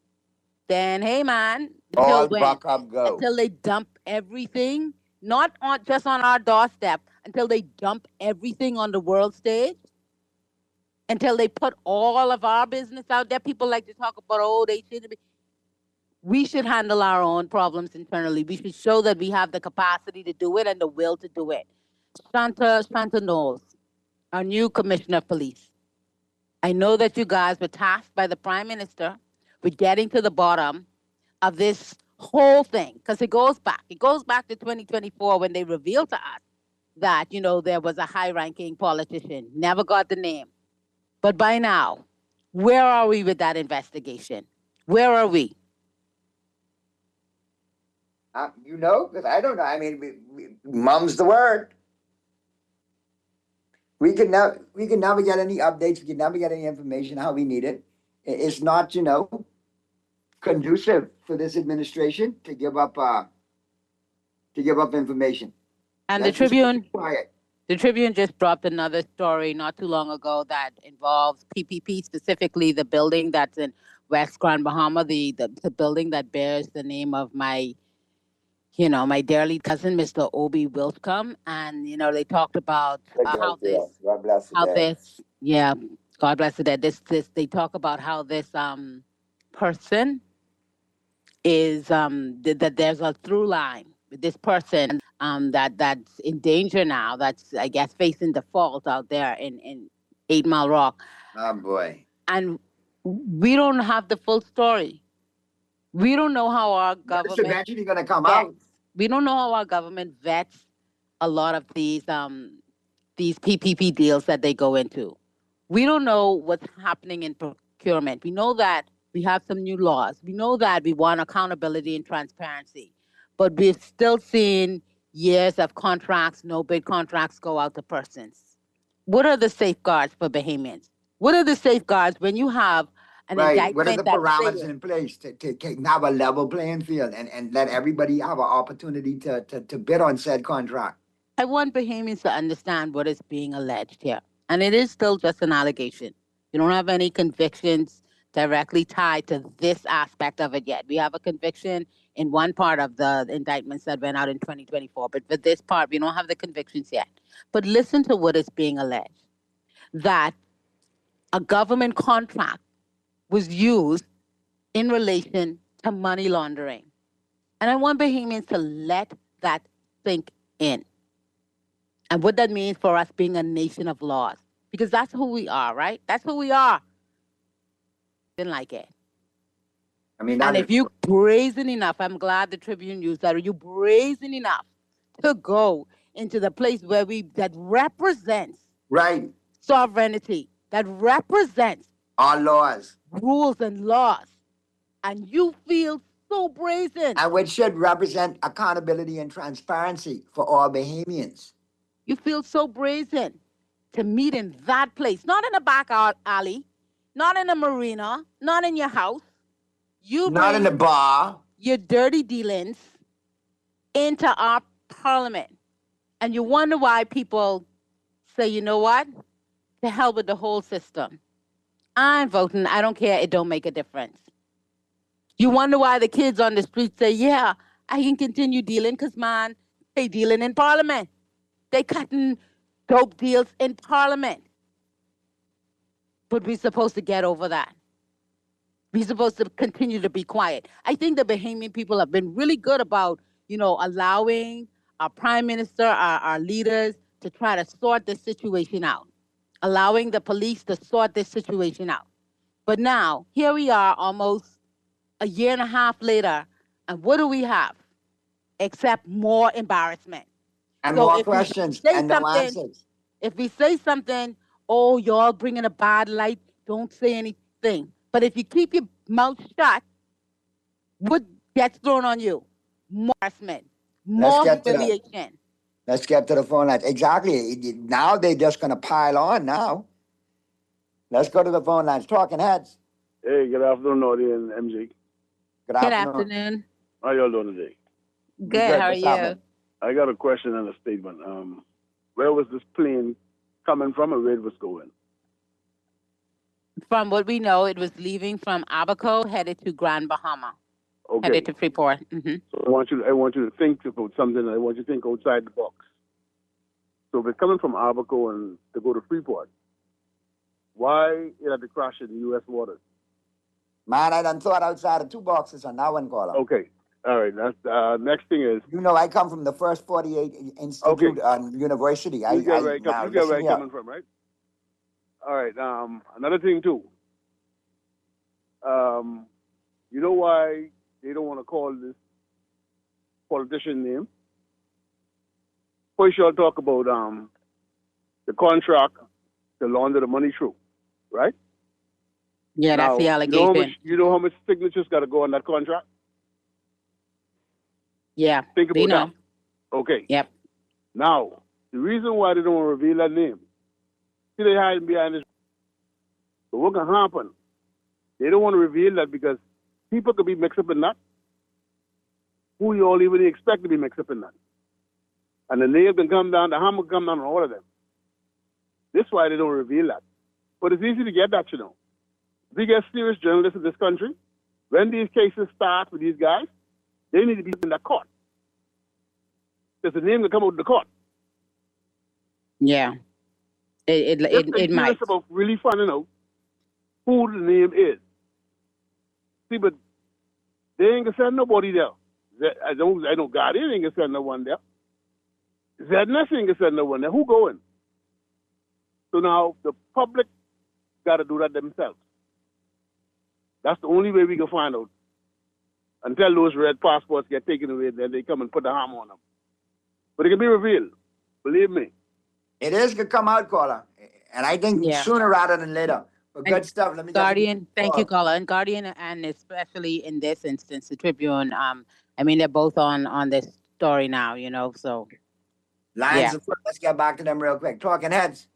then hey, man, All until when? buck up go. Until they dump everything, not on just on our doorstep, until they dump everything on the world stage, until they put all of our business out there. People like to talk about, oh, they shouldn't be. We should handle our own problems internally. We should show that we have the capacity to do it and the will to do it. Shanta Knowles, our new commissioner of police. I know that you guys were tasked by the Prime Minister with getting to the bottom of this whole thing, because it goes back to 2024 when they revealed to us that, there was a high-ranking politician, never got the name. But by now, where are we with that investigation? Where are we? Because I don't know. I mean, mum's the word. We can never get any updates. We can never get any information how we need it. It's not, conducive for this administration to give up information. And That's the Tribune, quiet. the Tribune just dropped another story not too long ago that involves PPP, specifically the building that's in West Grand Bahama, the building that bears the name of my dearly cousin, Mr. Obi Wilcom. And, they talked about how this, God bless the how dead. this, yeah, God bless the dead. They talk about how this person is, that there's a through line with this person that's in danger now, that's, I guess, facing default out there in 8 Mile Rock. Oh, boy. And we don't have the full story. We don't know how our government... It's eventually going to come out. We don't know how our government vets a lot of these PPP deals that they go into. We don't know what's happening in procurement. We know that we have some new laws. We know that we want accountability and transparency. But we've still seen years of contracts, no-bid contracts go out to persons. What are the safeguards for Bahamians? What are the safeguards when you have an indictment? What are the parameters in place to have a level playing field and let everybody have an opportunity to bid on said contract? I want Bahamians to understand what is being alleged here. And it is still just an allegation. You don't have any convictions directly tied to this aspect of it yet. We have a conviction in one part of the indictments that went out in 2024. But for this part, we don't have the convictions yet. But listen to what is being alleged. That a government contract was used in relation to money laundering. And I want Bahamians to let that sink in. And what that means for us being a nation of laws. Because that's who we are, right? That's who we are. Didn't like it. I mean, and if you brazen enough, I'm glad the Tribune used that, are you brazen enough to go into the place where that represents sovereignty, that represents our laws, rules and laws, and you feel so brazen. And which should represent accountability and transparency for all Bahamians. You feel so brazen to meet in that place, not in a back alley, not in a marina, not in your house. You not in the bar. Your dirty dealings into our parliament. And you wonder why people say, you know what? To hell with the whole system. I'm voting. I don't care. It don't make a difference. You wonder why the kids on the street say, yeah, I can continue dealing because, man, they dealing in parliament. They cutting dope deals in parliament. But we're supposed to get over that. We're supposed to continue to be quiet. I think the Bahamian people have been really good about, allowing our prime minister, our leaders to try to sort this situation out, allowing the police to sort this situation out. But now, here we are almost a year and a half later, and what do we have? Except more embarrassment. And more questions and no answers. If we say something, oh, y'all bringing a bad light, don't say anything. But if you keep your mouth shut, what gets thrown on you? More harassment, more humiliation. Let's get to the phone lines. Exactly. Now they're just going to pile on now. Let's go to the phone lines. Talking Heads. Hey, good afternoon, Nori and MJ. Good afternoon. How y'all doing today? Good. How are you? I got a question and a statement. Where was this plane coming from and where it was going? From what we know, it was leaving from Abaco, headed to Grand Bahama, Okay. headed to Freeport. Hmm. So I want you to think about something. I want you to think outside the box. So if it's coming from Abaco and to go to Freeport, why it had to crash in U.S. waters? Man, I done thought outside of 2 boxes on that one, caller. Okay. All right. That's next thing is. You know, I come from the first 48 Institute University. You get where I'm coming from, right? All right. Another thing too. You know why they don't want to call this politician name? First, y'all talk about the contract to launder the money through, right? Yeah, that's the allegation. You know how much signatures got to go on that contract? Yeah. Think about that. Okay. Yep. Now, the reason why they don't want to reveal that name, see, they hiding behind this. But what can happen? They don't want to reveal that because people could be mixed up in that. Who you all even expect to be mixed up in that? And the nail can come down, the hammer can come down on all of them. This is why they don't reveal that. But it's easy to get that, you know. Biggest serious journalists in this country, when these cases start with these guys, they need to be in the court. Because the name will come out of the court. Yeah. It might. It's about really finding out who the name is. See, but they ain't gonna send nobody there. I know God ain't gonna send no one there. ZNS ain't gonna send no one there. Who going? So now the public gotta do that themselves. That's the only way we can find out. Until those red passports get taken away, then they come and put the harm on them. But it can be revealed. Believe me. It is going to come out, caller. And I think sooner rather than later. But good stuff. Let me Guardian, thank you, caller. And Guardian, and especially in this instance, the Tribune, I mean, they're both on this story now, you know, so. Lines of let's get back to them real quick. Talking heads.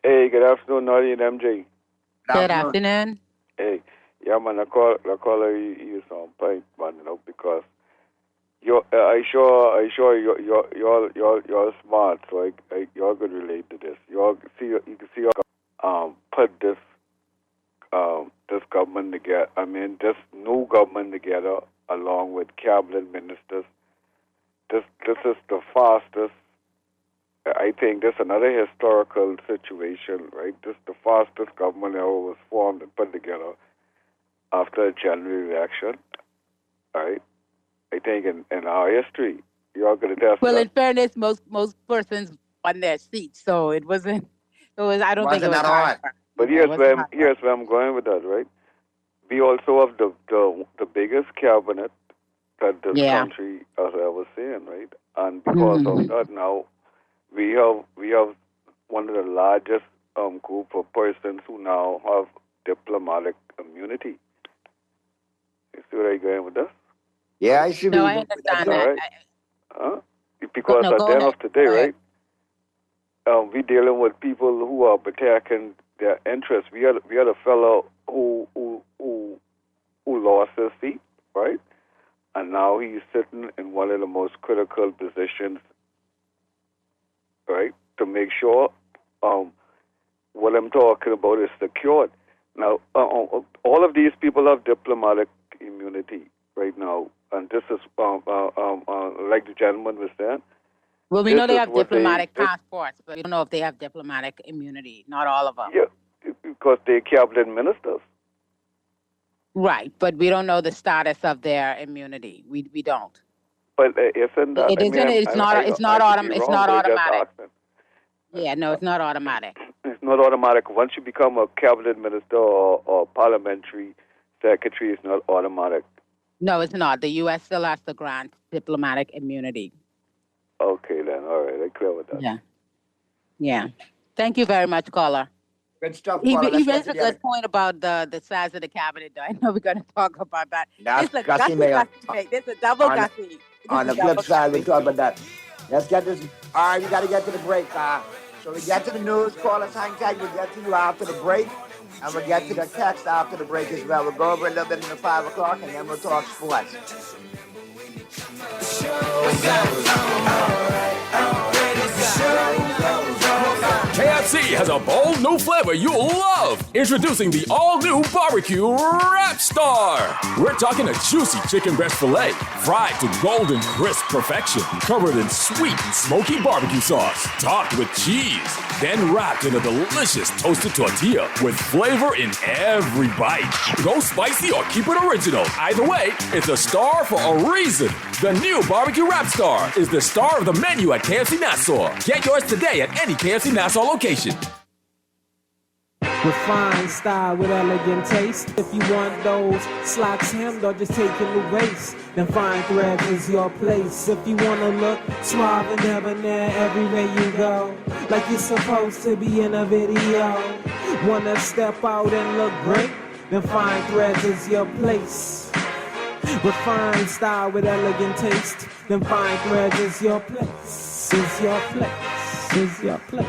Hey, good afternoon, Nori and MJ. Good afternoon. Hey, yeah, man, I call you on point, man, you know, because I sure you're smart, so y'all could relate to this. You can see put this government together. I mean, this new government together, along with cabinet ministers. This is the fastest. I think this is another historical situation, right? This is the fastest government ever was formed and put together after a January election, right? I think in our history, you're going to test. Well, in fairness, most persons won their seats, so it wasn't. I don't think it was hard. But here's where I'm going with that, right? We also have the biggest cabinet that this country has ever seen, right? And because of that, now we have one of the largest group of persons who now have diplomatic immunity. You see where I'm going with this? Yeah, I see. No, I understand that. Right? Because at the end of the day, right? We dealing with people who are protecting their interests. We had a fellow who lost his seat, right? And now he's sitting in one of the most critical positions, right? To make sure what I'm talking about is secured. Now, all of these people have diplomatic immunity right now, and this is like the gentleman was saying. Well, we know they have diplomatic passports, but we don't know if they have diplomatic immunity. Not all of them. Yeah, because they're cabinet ministers. Right, but we don't know the status of their immunity. We don't. But isn't that? It's not automatic. Yeah, no, it's not automatic. It's not automatic. Once you become a cabinet minister or parliamentary secretary, it's not automatic. No, it's not. The U.S. still has to grant diplomatic immunity. Okay, then. All right. I'm clear with that. Yeah. Yeah. Thank you very much, caller. Good stuff, He caller. raised a good point about the size of the cabinet, though. I know we're going to talk about that. That's it's a Gussie Mayor. It's a double Gussie. On the flip side, we talk about that. Let's get this. All right, we got to get to the break. So we get to the news. Call us, hang tight. We'll get to you after the break. And we'll get to the text after the break as well. We'll go over a little bit in the 5 o'clock, and then we'll talk sports. KFC has a bold new flavor you'll love. Introducing the all-new barbecue Rap Star. We're talking a juicy chicken breast filet, fried to golden crisp perfection, covered in sweet and smoky barbecue sauce, topped with cheese, then wrapped in a delicious toasted tortilla with flavor in every bite. Go spicy or keep it original. Either way, it's a star for a reason. The new barbecue Rap Star is the star of the menu at KFC Nassau. Get yours today at any KFC Nassau location. Refined style with elegant taste. If you want those slacks hemmed or just taking the waist, then Fine Threads is your place. If you want to look suave and debonair everywhere you go, like you're supposed to be in a video, want to step out and look great, then Fine Threads is your place. Refined style with elegant taste, then Fine Threads is your place. Is your place. Is your place.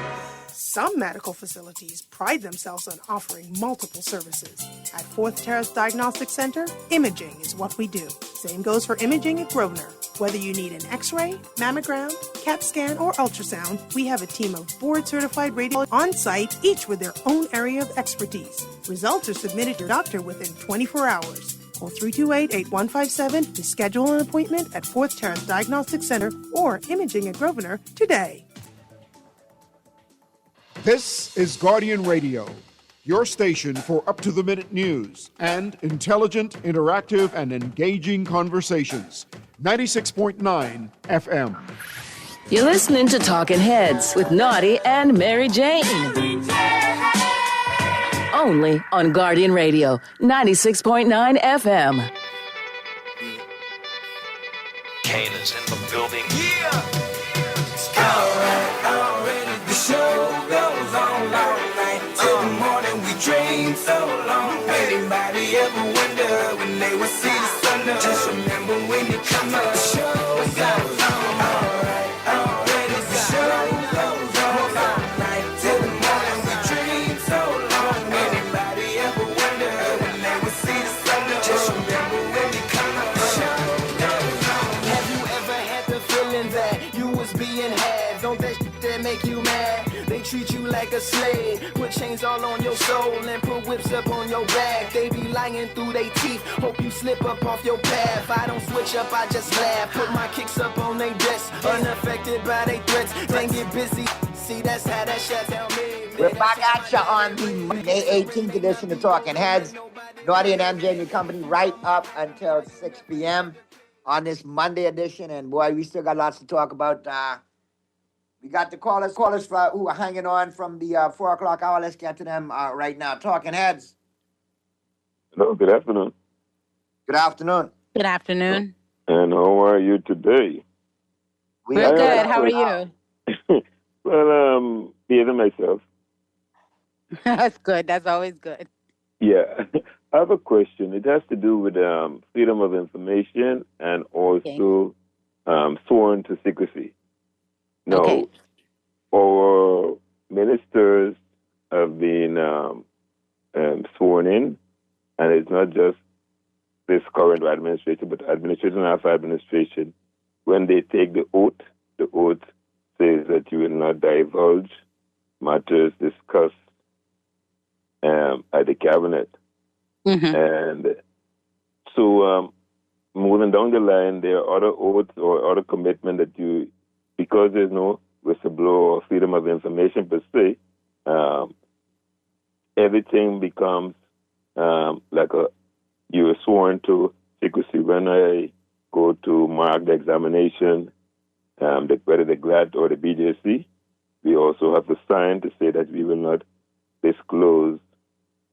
Some medical facilities pride themselves on offering multiple services. At Fourth Terrace Diagnostic Center, imaging is what we do. Same goes for imaging at Grosvenor. Whether you need an X-ray, mammogram, CAT scan, or ultrasound, we have a team of board-certified radiologists on site, each with their own area of expertise. Results are submitted to your doctor within 24 hours. Call 328-8157 to schedule an appointment at Fourth Terrace Diagnostic Center or Imaging at Grosvenor today. This is Guardian Radio, your station for up-to-the-minute news and intelligent, interactive, and engaging conversations. 96.9 FM. You're listening to Talking Heads with Naughty and Mary Jane. Only on Guardian Radio, 96.9 FM. Kane is in the building. Yeah! Already the show goes on all night till the morning. We dream so long. Anybody ever wonder when they will see the sun up? Just remember when you come up. The show goes on all right. Already the show goes on all night till the morning. We dream so long. Anybody ever wonder when they will see the sun up? Just remember when you come up. The show goes on. Have you ever had the feeling that you was being had? Don't that shit that make you mad? They treat you like a slave, put chains all on your soul and put whips up on your back. They be lying through their teeth, hope you slip up off your path. I don't switch up, I just laugh, put my kicks up on their desk, unaffected by their threats. Then get busy, see that's how that shit tell me. We're back at you on the Monday 18th edition of Talking Heads. Naughty and MJ and your company right up until 6 p.m. on this Monday edition. And boy, we still got lots to talk about. We got the callers who are hanging on from the 4 o'clock hour. Let's get to them right now. Talking Heads. Hello, good afternoon. Good afternoon. Good afternoon. And how are you today? We're good. How are you? Well, behaving myself. That's good. That's always good. Yeah. I have a question. It has to do with freedom of information and also sworn to secrecy. Now, our ministers have been sworn in, and it's not just this current administration, but administration after administration. When they take the oath says that you will not divulge matters discussed at the cabinet. Mm-hmm. And so moving down the line, there are other oaths or other commitment that you, because there's no whistleblower or freedom of information per se, everything becomes like you are sworn to secrecy. When I go to mark the examination, whether the GLAD or the BJC, we also have to sign to say that we will not disclose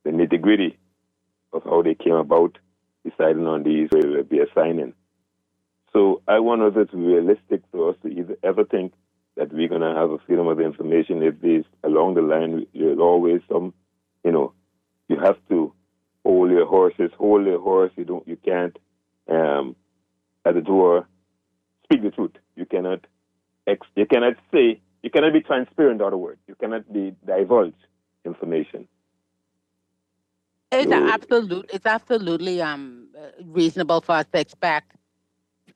the nitty-gritty of how they came about deciding on these, where we'll be assigning. So I want us to be realistic for us to ever think that we're going to have a freedom of information if there's along the line, there's always some, you have to hold your horse. You can't, at the door, speak the truth. You cannot be transparent, in other words. You cannot divulge information. It's absolutely reasonable for us to expect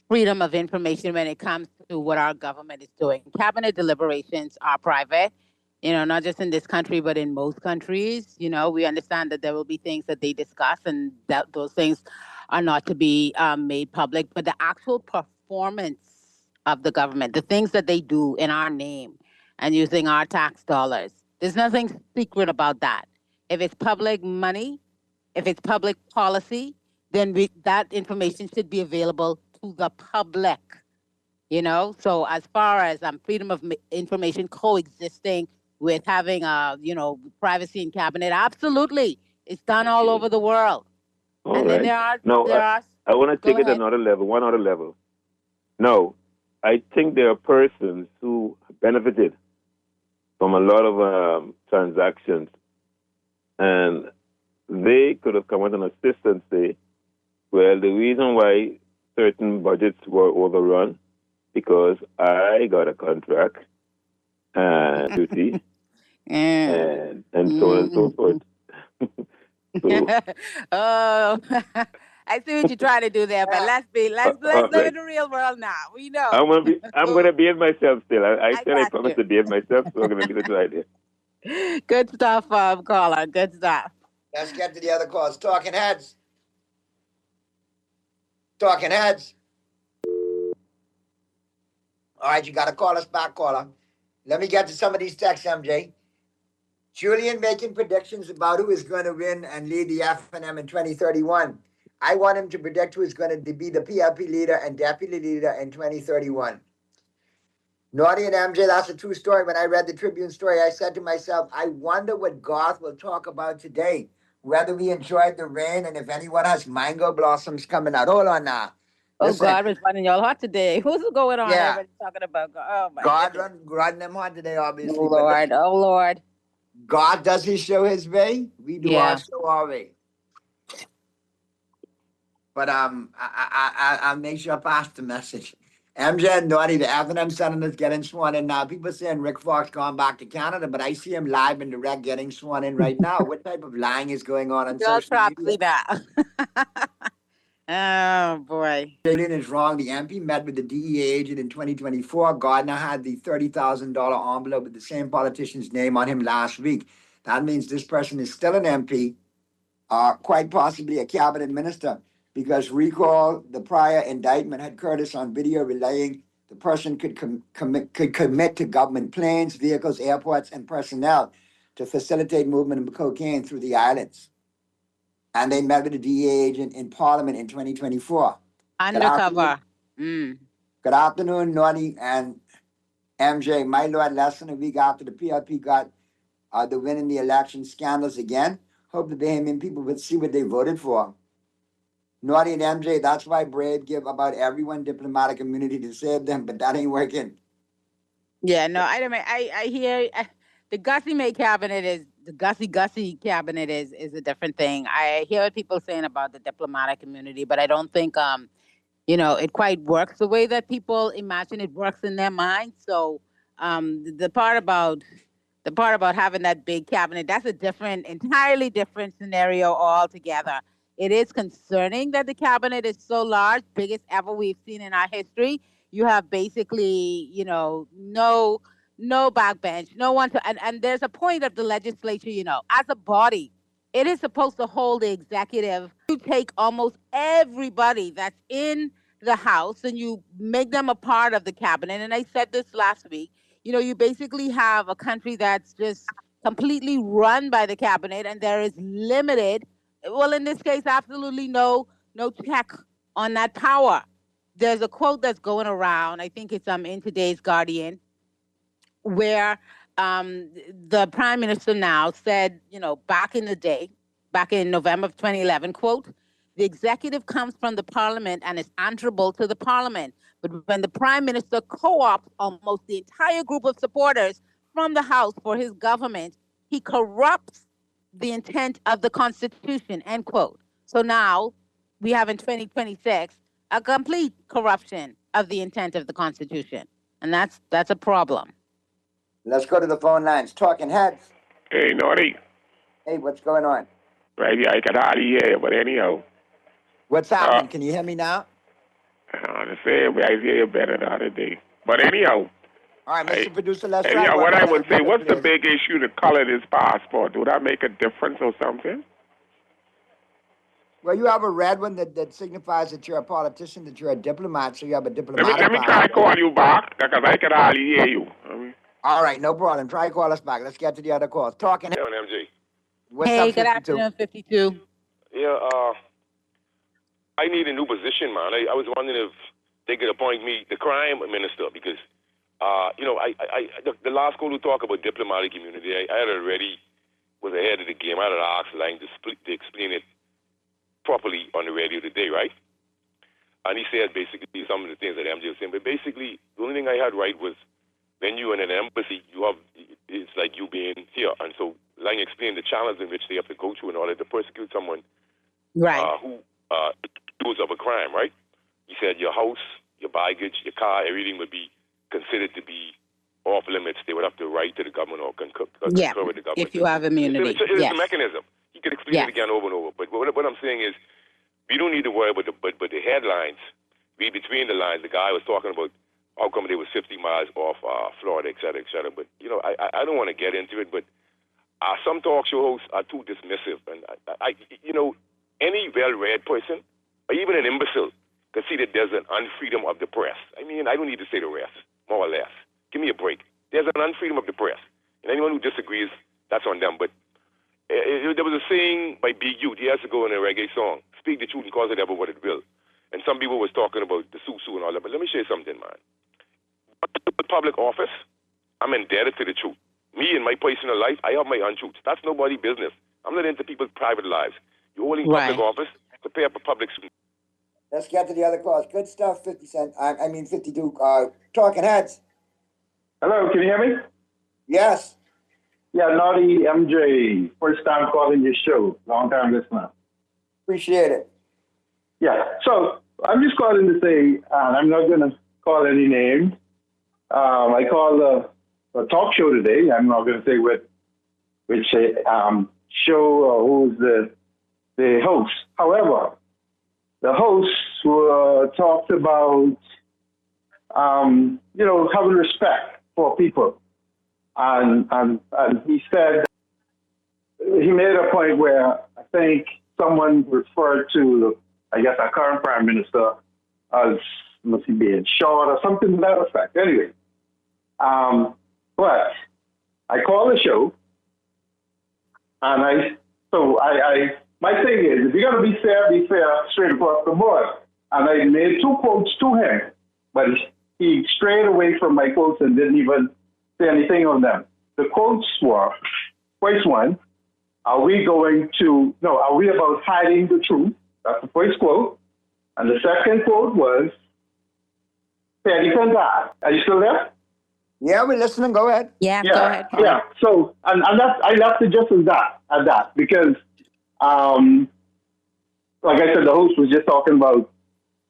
freedom of information when it comes to what our government is doing. Cabinet deliberations are private, not just in this country, but in most countries. We understand that there will be things that they discuss and that those things are not to be made public, but the actual performance of the government, the things that they do in our name and using our tax dollars, there's nothing secret about that. If it's public money, if it's public policy, then that information should be available to the public, So as far as freedom of information coexisting with having, privacy in cabinet, absolutely. It's done all over the world. All right. I want to take it another level, one other level. No, I think there are persons who benefited from a lot of transactions, and they could have come with an assistance, say, well, the reason why certain budgets were overrun because I got a contract, you see, and so on and so forth. Oh, I see what you're trying to do there, but let's live in the real world now. We know. I'm gonna behave myself still. I said I promised to behave myself, so I'm gonna give it right here. Good stuff, caller. Good stuff. Let's get to the other calls. Talking heads. Talking heads. All right, you got to call us back, caller. Let me get to some of these texts, MJ. Julian making predictions about who is going to win and lead the FNM in 2031. I want him to predict who is going to be the PLP leader and deputy leader in 2031. Naughty and MJ, that's a true story. When I read the Tribune story, I said to myself, I wonder what Garth will talk about today. Whether we enjoyed the rain and if anyone has mango blossoms coming out. Hold on now. Listen. God was running y'all hot today. Who's going on? Yeah. Everybody's talking about God. Oh, my God running them hot today, obviously. Oh, Lord. Oh, Lord. God does his show his way. We do our show our way. But I'll make sure I pass the message. MJ and Naughty, the F&M senators getting sworn in now. People saying Rick Fox gone back to Canada, but I see him live and direct getting sworn in right now. What type of lying is going on social media? Oh, boy. Julian is wrong. The MP met with the DEA agent in 2024. Gardner had the $30,000 envelope with the same politician's name on him last week. That means this person is still an MP, quite possibly a cabinet minister, because recall the prior indictment had Curtis on video relaying the person could commit to government planes, vehicles, airports, and personnel to facilitate movement of cocaine through the islands. And they met with the DEA agent in Parliament in 2024. Undercover. Good afternoon, Naughty and MJ. My Lord, less than a week after the PLP got the win in the election scandals again. Hope the Bahamian people would see what they voted for. Naughty and MJ, that's why Brave give about everyone diplomatic immunity to save them, but that ain't working. Yeah, no, I hear the Gussie May cabinet is the Gussie cabinet is a different thing. I hear what people saying about the diplomatic immunity, but I don't think it quite works the way that people imagine it works in their minds. So the part about having that big cabinet, that's a entirely different scenario altogether. It is concerning that the cabinet is so large, biggest ever we've seen in our history. You have basically, no backbench, no one to, and there's a point of the legislature, as a body, it is supposed to hold the executive to take almost everybody that's in the House and you make them a part of the cabinet. And I said this last week, you basically have a country that's just completely run by the cabinet and there is limited, well, in this case, absolutely no check on that power. There's a quote that's going around, I think it's in today's Guardian, where the prime minister now said, back in the day, back in November of 2011, quote, the executive comes from the parliament and is answerable to the parliament. But when the prime minister co-opts almost the entire group of supporters from the House for his government, he corrupts the intent of the Constitution, end quote. So now we have in 2026 a complete corruption of the intent of the Constitution. And that's a problem. Let's go to the phone lines. Talking heads. Hey, Naughty. Hey, what's going on? Right, I can hardly hear you, but anyhow. What's happening? Can you hear me now? The same way, I hear you better the other day. But anyhow. All right, Mr. Producer, let's try. Anyhow, what I would say, what's the big issue to color this passport? Do that make a difference or something? Well, you have a red one that signifies that you're a politician, that you're a diplomat, so you have a diplomatic Let me try to call you back, because I can hardly hear you. All right, no problem. Try to call us back. Let's get to the other calls. Talking. Yeah, MJ. What's hey, up, good 52? afternoon, 52. Yeah, I need a new position, man. I was wondering if they could appoint me the crime minister, because, the last call to talk about diplomatic immunity, I had already was ahead of the game. I had asked Lang to explain it properly on the radio today, right? And he said basically some of the things that MJ was saying, but basically the only thing I had right was when you in an embassy, it's like you being here. And so Lang explained the challenge in which they have to go through in order to persecute someone who accused of a crime, right? He said your house, your baggage, your car, everything would be considered to be off limits. They would have to write to the government or concur with the government. If you have immunity. It's a mechanism. He could explain it again over and over. But what I'm saying is we don't need to worry about the headlines. Read between the lines. The guy was talking about how come they was 50 miles off Florida, et cetera, et cetera. But, I don't want to get into it, but some talk show hosts are too dismissive. And, any well-read person, or even an imbecile, can see that there's an unfreedom of the press. I mean, I don't need to say the rest, more or less. Give me a break. There's an unfreedom of the press. And anyone who disagrees, that's on them. But there was a saying by Big Youth years ago in a reggae song, speak the truth and cause it ever what it will. And some people was talking about the Susu and all that. But let me show you something, man. Public office, I'm indebted to the truth. Me in my personal life, I have my untruths. That's nobody's business. I'm not into people's private lives. You're holding public office, prepare for public. Let's get to the other calls. Good stuff, 50 Cent. I mean 52. Talking Heads. Hello, can you hear me? Yes. Yeah, Naughty MJ. First time calling your show. Long time listener. Appreciate it. Yeah, so I'm just calling to say, and I'm not going to call any names. I called a talk show today. I'm not going to say which show or who's the host. However, the hosts talked about, having respect for people. And he said, he made a point where I think someone referred to, I guess, our current prime minister as, must he being short or something to that effect. Anyway, but I called the show, and my thing is, if you're going to be fair straight across the board. And I made 2 quotes to him, but he strayed away from my quotes and didn't even say anything on them. The quotes were, first one, are we about hiding the truth? That's the first quote. And the second quote was, Petty can die. Are you still there? Yeah, we're listening. Go ahead. Yeah, go ahead. Yeah. So, and I left it just at that, because, like I said, the host was just talking about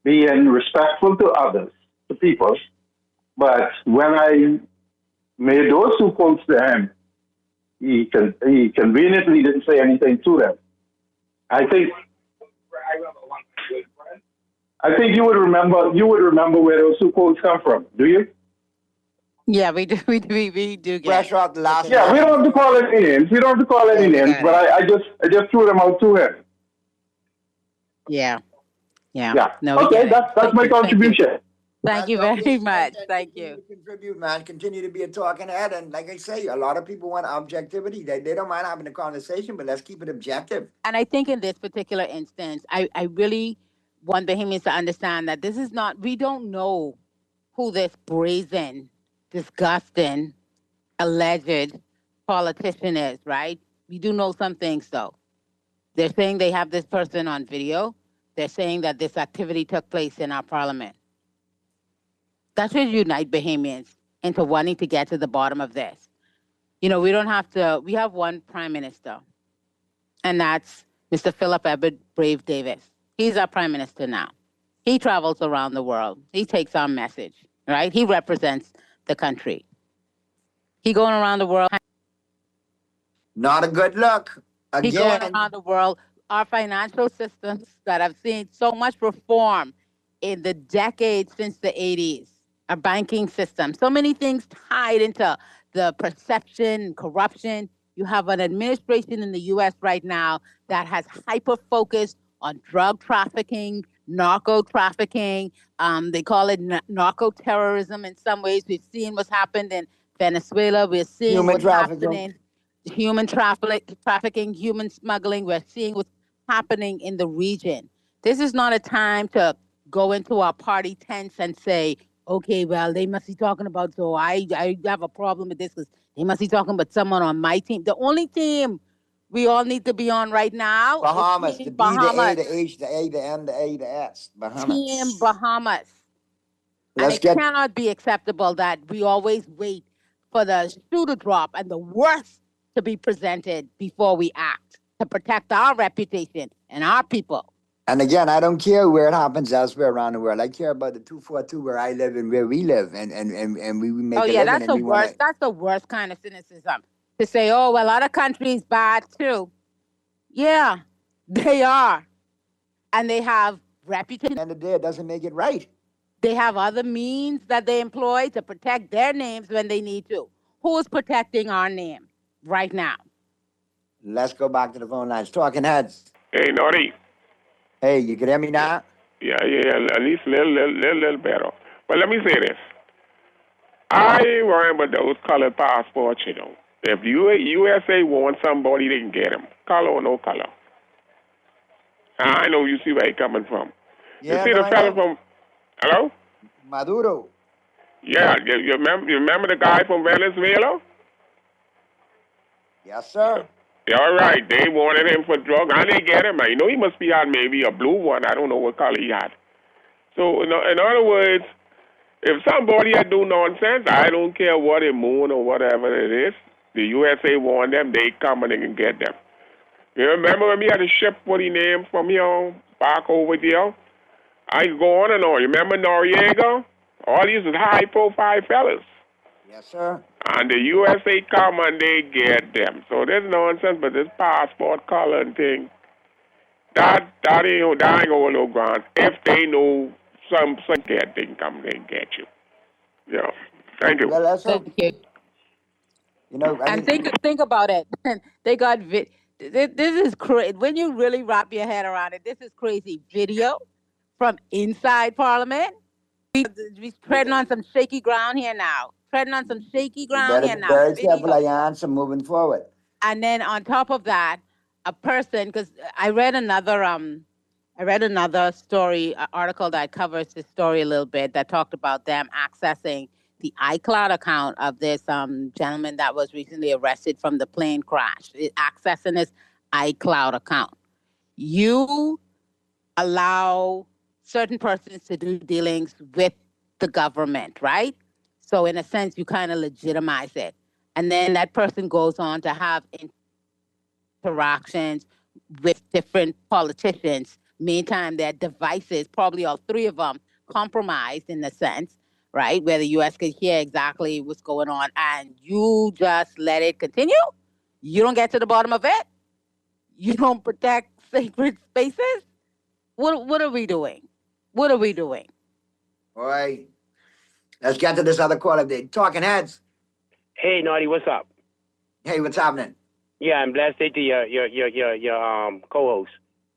being respectful to others, to people. But when I made those 2 quotes to him, he conveniently didn't say anything to them. I think you would remember where those 2 quotes come from. Do you? Yeah, we do. We do get fresh out the last. Yeah, we don't have to call any names. But I just threw them out to him. Yeah. No, okay, that's my contribution. Thank you very much. Thank you. Contribute, man. Continue to be a talking head. And like I say, a lot of people want objectivity. They don't mind having a conversation, but let's keep it objective. And I think in this particular instance, I really want Bahamians to understand that this is not, we don't know who this brazen, disgusting, alleged politician is, right? We do know some things, though. They're saying they have this person on video. They're saying that this activity took place in our parliament. That should unite Bahamians into wanting to get to the bottom of this. We don't have to, we have one prime minister, and that's Mr. Philip Edward Brave Davis. He's our prime minister now. He travels around the world. He takes our message, right? He represents the country. He going around the world. Not a good look. He's going Again, around the world. Our financial systems that have seen so much reform in the decades since the 80s, our banking system, so many things tied into the perception, corruption. You have an administration in the U.S. right now that has hyper-focused on drug trafficking, narco trafficking. They call it narco terrorism in some ways. We've seen what's happened in Venezuela. We're seeing human what's trafficking. happening human trafficking, human smuggling. We're seeing what's happening in the region. This is not a time to go into our party tents and say, okay, well, they must be talking about, so I have a problem with this because they must be talking about someone on my team. The only team we all need to be on right now Bahamas, is the Team B, the A, Bahamas. the H, the A, the M, the A, the S. Bahamas. Team Bahamas. Let's And it get cannot be acceptable that we always wait for the shoe to drop and the worst to be presented before we act to protect our reputation and our people. And again, I don't care where it happens elsewhere around the world. I care about the 242 where I live and where we live, and we make a living. That's and the we worst. wanna... That's the worst kind of cynicism to say, oh, well, other countries bad too. Yeah, they are, and they have reputation. At the end of the day, it doesn't make it right. They have other means that they employ to protect their names when they need to. Who is protecting our name right now? Let's go back to the phone lines. Talking Heads. Hey, Naughty. Hey, you can hear me now? Yeah, at least a little better. But let me say this. I ain't worrying about those colored passports, you know. If USA wants somebody, they can get him. Color or no color. I know you see where he's coming from. Yeah, you see the fella from... Hello? Maduro. Yeah, you remember the guy from Venezuela? Yes, sir. Yeah, all right. They wanted him for drugs, and they get him. You know, he must be on maybe a blue one. I don't know what color he had. So, in other words, if somebody had do nonsense, I don't care what it moon or whatever it is, the USA want them, they come and they can get them. You remember when we had to ship what he named from here back over there? I could go on and on. You remember Noriega? All these is high-profile fellas. Yes, sir. And the USA come and they get them. So there's nonsense, but this passport color and thing, that ain't going no ground. If they know some get, they can come and get you. Yeah. Thank you. Well, that's Thank you. You know, and think about it. They got this is crazy. When you really wrap your head around it, this is crazy. Video from inside Parliament. We're treading on some shaky ground here now. Treading on some shaky ground here now. Very careful, Alliance, and moving forward. And then on top of that, a person, because I read another story, article that covers this story a little bit that talked about them accessing the iCloud account of this gentleman that was recently arrested from the plane crash, accessing his iCloud account. You allow certain persons to do dealings with the government, right? So in a sense, you kind of legitimize it. And then that person goes on to have interactions with different politicians. Meantime, their devices, probably all three of them, compromised in a sense, right? Where the U.S. could hear exactly what's going on, and you just let it continue? You don't get to the bottom of it? You don't protect sacred spaces? What are we doing? What are we doing? All right. Let's get to this other caller. Talking Heads. Hey, Naughty, what's up? Hey, what's happening? Yeah, I'm blessed to your co-host.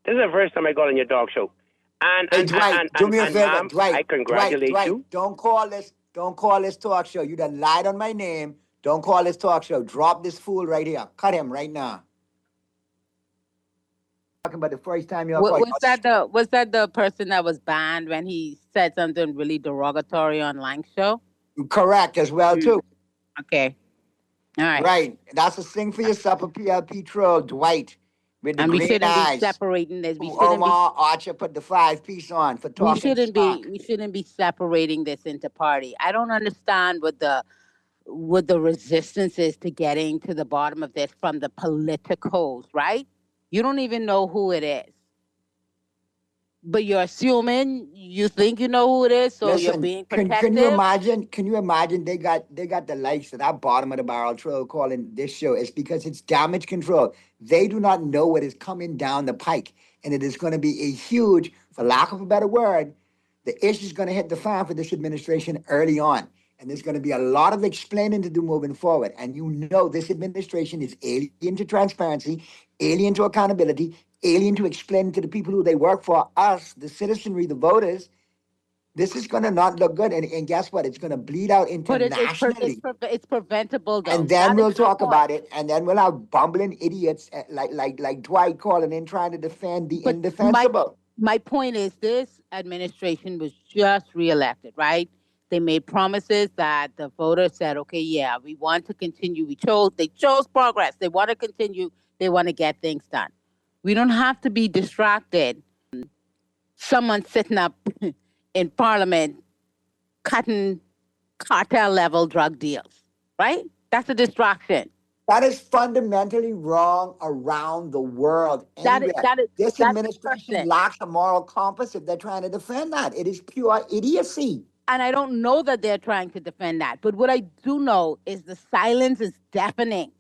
This is the first time I got on your dog show. And hey, Dwight, do me a favor, Dwight. I congratulate you. Don't call this talk show. You done lied on my name. Don't call this talk show. Drop this fool right here. Cut him right now. Talking about the first time you was that the person that was banned when he said something really derogatory on Lang's show? Correct as well too. Okay. All right. Right. That's a thing for yourself, a PLP troll, Dwight. With the and we green shouldn't eyes. be separating this. We shouldn't Omar Archer put the 5-piece on for talking. We shouldn't be separating this into party. I don't understand what the resistance is to getting to the bottom of this from the politicos, right? You don't even know who it is. But you're assuming you think you know who it is, so you're Listen, being can protective. you imagine? Can you imagine? They got the likes of that bottom of the barrel troll calling this show. It's because it's damage control. They do not know what is coming down the pike, and it is going to be a huge, for lack of a better word, the issue is going to hit the fan for this administration early on, and there's going to be a lot of explaining to do moving forward. And you know, this administration is alien to transparency, alien to accountability, alien to explaining to the people who they work for, us, the citizenry, the voters. This is going to not look good. And guess what? It's going to bleed out But internationally. it's preventable, though. And then That we'll is my talk point. about it. And then we'll have bumbling idiots like Dwight calling in trying to defend the indefensible. My point is this administration was just reelected, right? They made promises that the voters said, okay, yeah, we want to continue. They chose progress. They want to continue. They want to get things done. We don't have to be distracted. Someone sitting up in Parliament cutting cartel level drug deals, right? That's a distraction. That is fundamentally wrong around the world. This administration lacks a moral compass if they're trying to defend that. It is pure idiocy. And I don't know that they're trying to defend that. But what I do know is the silence is deafening.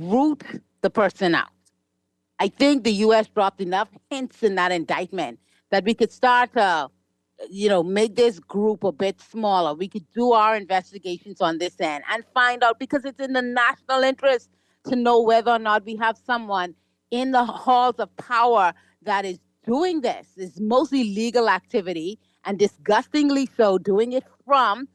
Root the person out. I think the U.S. dropped enough hints in that indictment that we could start to, make this group a bit smaller. We could do our investigations on this end and find out, because it's in the national interest to know whether or not we have someone in the halls of power that is doing this. It's mostly legal activity, and disgustingly so, doing it from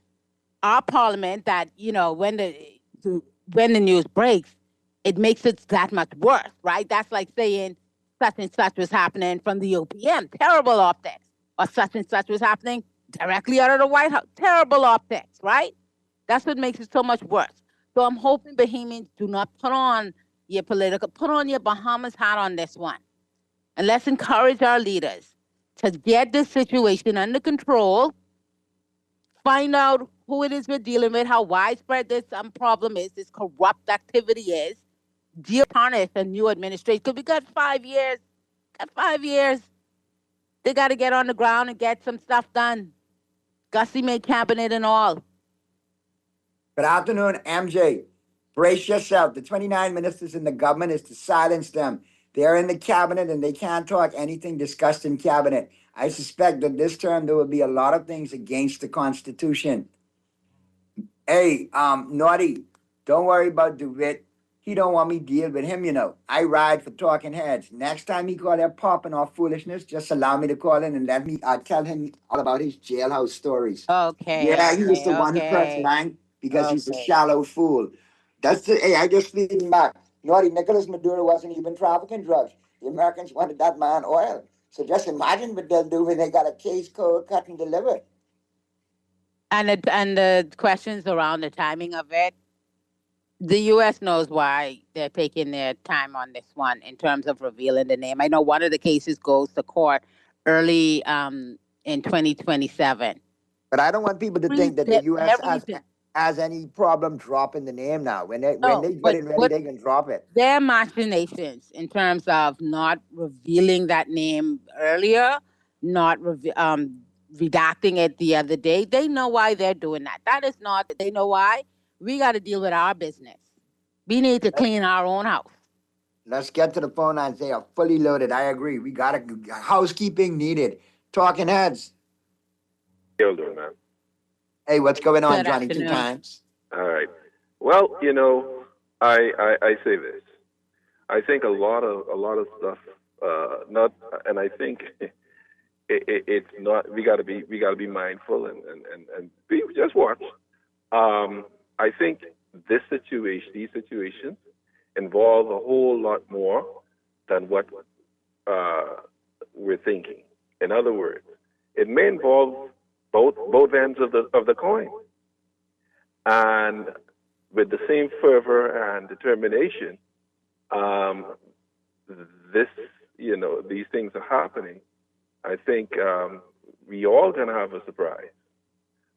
our parliament that, when the news breaks, it makes it that much worse, right? That's like saying such and such was happening from the OPM. Terrible optics. Or such and such was happening directly out of the White House. Terrible optics, right? That's what makes it so much worse. So I'm hoping Bahamians do not put on your Bahamas hat on this one. And let's encourage our leaders to get this situation under control, find out who it is we're dealing with, how widespread this problem is, this corrupt activity is, tarnish a new administration. Because we got 5 years. They got to get on the ground and get some stuff done. Gussie made cabinet and all. Good afternoon, MJ. Brace yourself. The 29 ministers in the government is to silence them. They're in the cabinet and they can't talk anything discussed in cabinet. I suspect that this term there will be a lot of things against the Constitution. Hey, Naughty, don't worry about DeWitt. He don't want me to deal with him, I ride for talking heads. Next time he call there popping off foolishness, just allow me to call in and let me tell him all about his jailhouse stories. Okay. Yeah, he was the one who pressed line because he's a shallow fool. I just feed him back. Naughty, Nicolas Maduro wasn't even trafficking drugs. The Americans wanted that man oil. So just imagine what they'll do when they got a case cold cut and delivered. And the questions around the timing of it. The U.S. knows why they're taking their time on this one in terms of revealing the name. I know one of the cases goes to court early in 2027. But I don't want people to think that the U.S. has any problem dropping the name now. When they get it ready, they can drop it. Their machinations in terms of not revealing that name earlier, not redacting it the other day, they know why they're doing that. They know why. We got to deal with our business. We need to clean our own house. Let's get to the phone lines. They are fully loaded. I agree. We got housekeeping needed. Talking heads. How you doing, man? Hey, what's going on, Good Johnny? afternoon. 2 times. All right. Well, I say this. I think a lot of stuff. And I think it's not. We got to be mindful and just watch. I think these situations involve a whole lot more than what we're thinking. In other words, it may involve both ends of the coin, and with the same fervor and determination, these things are happening. I think we all gonna have a surprise.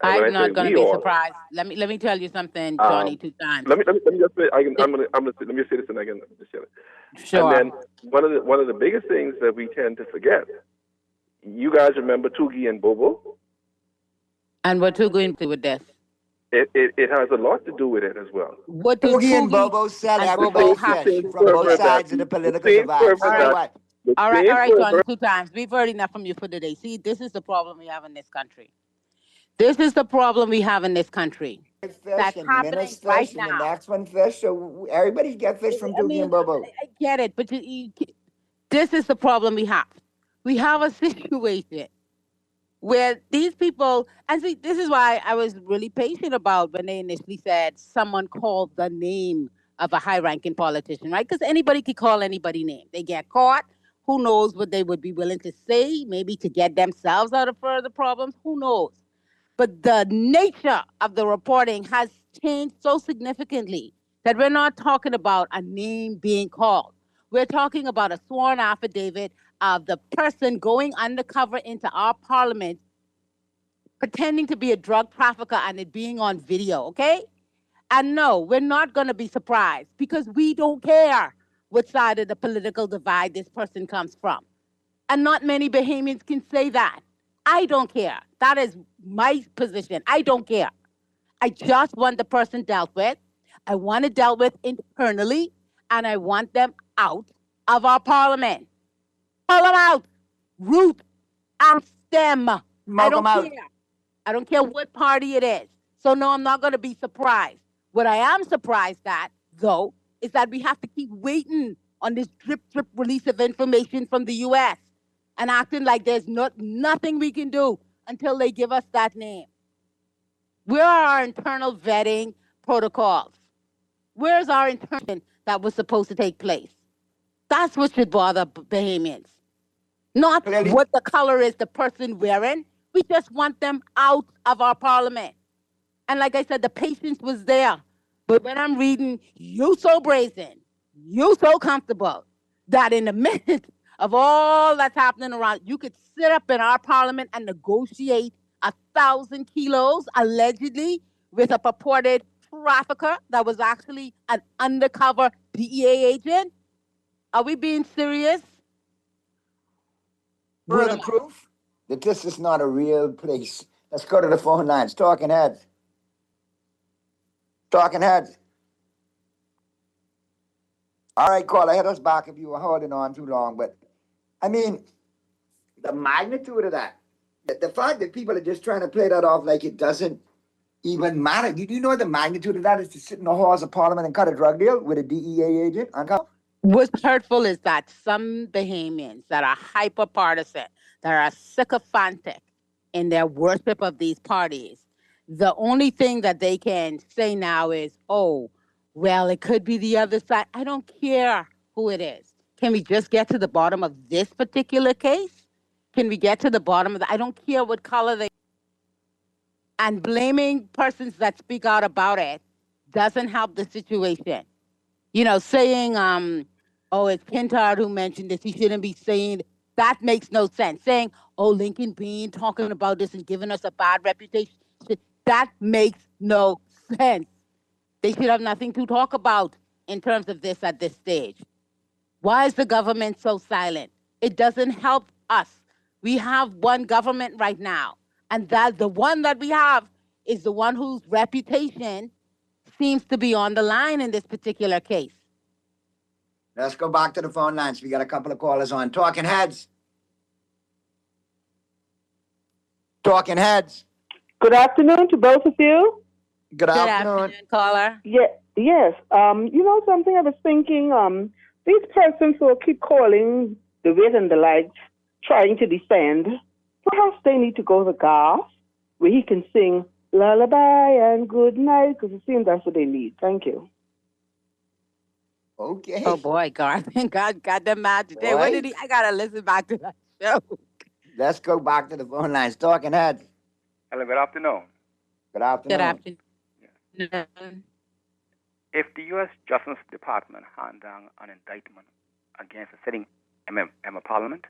I'm not going to be surprised. Let me tell you something, Johnny, 2 times. Let me just say. Let me say this, and I can just share it. Sure. And then one of the biggest things that we tend to forget You guys remember Toogie and Bobo? And what you going to do with this? It has a lot to do with it as well. What do Toogie and Toogie Bobo sell and everybody Bobo fish have? from both sides of the political divide. So what? All right, John, 2 times. We've heard enough from you for today. See, this is the problem we have in this country. This is the problem we have in this country. Fish That's and happening Minnows fish right and now. the next one fish. So everybody's get fish from Toogie and Bobo. I get it, but this is the problem we have. We have a situation where these people, and see, this is why I was really patient about when they initially said someone called the name of a high-ranking politician, right? Because anybody could call anybody name. They get caught. Who knows what they would be willing to say, maybe to get themselves out of further problems. Who knows? But the nature of the reporting has changed so significantly that we're not talking about a name being called. We're talking about a sworn affidavit of the person going undercover into our parliament, pretending to be a drug trafficker and it being on video, okay? And no, we're not going to be surprised because we don't care which side of the political divide this person comes from. And not many Bahamians can say that. I don't care. That is my position. I don't care. I just want the person dealt with. I want it dealt with internally, and I want them out of our parliament. Pull them out. Root and stem. I don't care. I don't care what party it is. So no, I'm not going to be surprised. What I am surprised at, though, is that we have to keep waiting on this drip release of information from the U.S. and acting like there's nothing we can do until they give us that name. Where are our internal vetting protocols? Where's our internment that was supposed to take place? That's what should bother Bahamians. Not what the color is the person wearing. We just want them out of our parliament. And like I said, the patience was there. But when I'm reading, you so brazen, you so comfortable, that in the midst of all that's happening around, you could sit up in our parliament and negotiate 1,000 kilos, allegedly, with a purported trafficker that was actually an undercover DEA agent. Are we being serious? Further proof that this is not a real place. Let's go to the phone lines. Talking heads. Talking heads. All right, caller, hit us back if you were holding on too long. But, I mean, the magnitude of that, the fact that people are just trying to play that off like it doesn't even matter. Do you know what the magnitude of that is, to sit in the halls of Parliament and cut a drug deal with a DEA agent? What's hurtful is that some Bahamians that are hyper-partisan, that are sycophantic in their worship of these parties, the only thing that they can say now is, oh, well, it could be the other side. I don't care who it is. Can we just get to the bottom of this particular case? Can we get to the bottom of that? I don't care what color they... And blaming persons that speak out about it doesn't help the situation. You know, saying, oh, it's Pintard who mentioned this, he shouldn't be saying, that makes no sense. Saying, oh, Lincoln Bean talking about this and giving us a bad reputation, that makes no sense. They should have nothing to talk about in terms of this at this stage. Why is the government so silent? It doesn't help us. We have one government right now, and that the one that we have is the one whose reputation seems to be on the line in this particular case. Let's go back to the phone lines. We got a couple of callers on. Talking heads. Talking heads. Good afternoon to both of you. Good afternoon, caller. Yeah, yes. You know something? I was thinking. These persons who keep calling the wit and the likes, trying to defend, perhaps they need to go to Garth, where he can sing lullaby and good night, because it seems that's what they need. Thank you. Okay. Oh boy, God got the magic there. What did he? I gotta listen back to that show. Let's go back to the phone lines. Talking heads. Hello, good afternoon. Good afternoon. Good afternoon. If the U.S. Justice Department hand down an indictment against a sitting member of Parliament,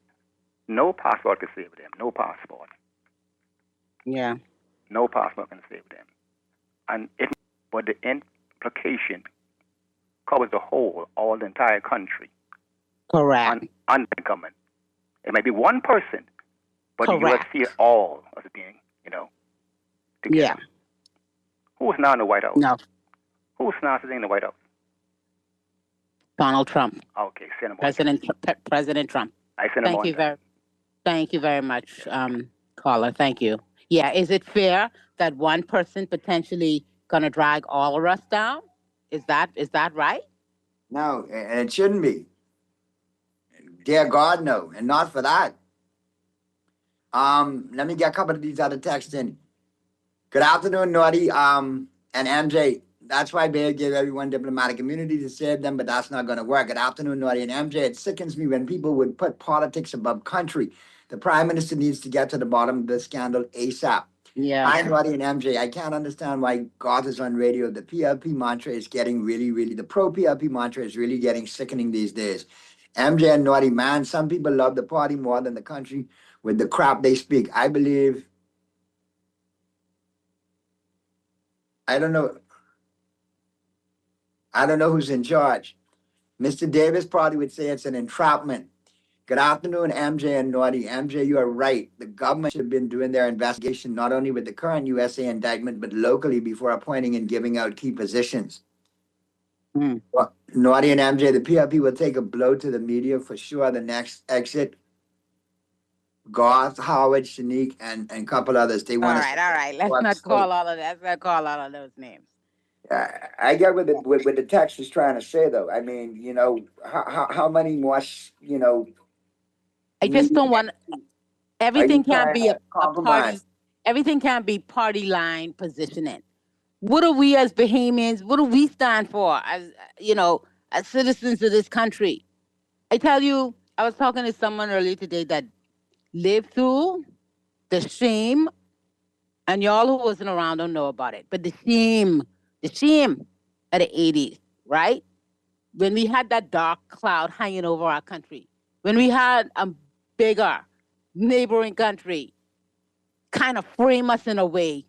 no passport can save them. No passport. Yeah. No passport can save them. And but the implication covers the whole, all the entire country. Correct. On the government. It might be one person But Correct. the U.S. see all as being, together. Yeah. Who is now in the White House? No. Who is now sitting in the White House? Donald Trump. Okay, send him President Trump. I send him on. Thank you very much, caller. Thank you. Yeah, is it fair that one person potentially gonna drag all of us down? Is that right? No, and it shouldn't be. Dear God, no, and not for that. Let me get a couple of these other texts in. Good afternoon, Naughty, and MJ. That's why Bear gave everyone diplomatic immunity to save them, but that's not going to work. Good afternoon, Naughty and MJ. It sickens me when people would put politics above country. The Prime Minister needs to get to the bottom of this scandal ASAP. Yeah. Hi, Naughty and MJ. I can't understand why God is on radio. The PLP mantra is getting the pro-PLP mantra is really getting sickening these days. MJ and Naughty, man, some people love the party more than the country with the crap they speak. I don't know who's in charge. Mr. Davis probably would say it's an entrapment. Good afternoon, MJ and Naughty. MJ, you are right. The government should have been doing their investigation not only with the current USA indictment, but locally before appointing and giving out key positions. Well, Naughty and MJ, the PLP will take a blow to the media for sure. The next exit, Garth, Howard, Shanique, and a couple others. They want all right. Let's not call all of those names. I get what the text is trying to say, though. I mean, how many more, I just don't want everything can't be a party. Everything can't be party line positioning. What are we as Bahamians? What do we stand for as citizens of this country? I tell you, I was talking to someone earlier today that lived through the shame, and y'all who wasn't around don't know about it, but the shame of the 80s, right? When we had that dark cloud hanging over our country, when we had a bigger neighboring country kind of frame us in a way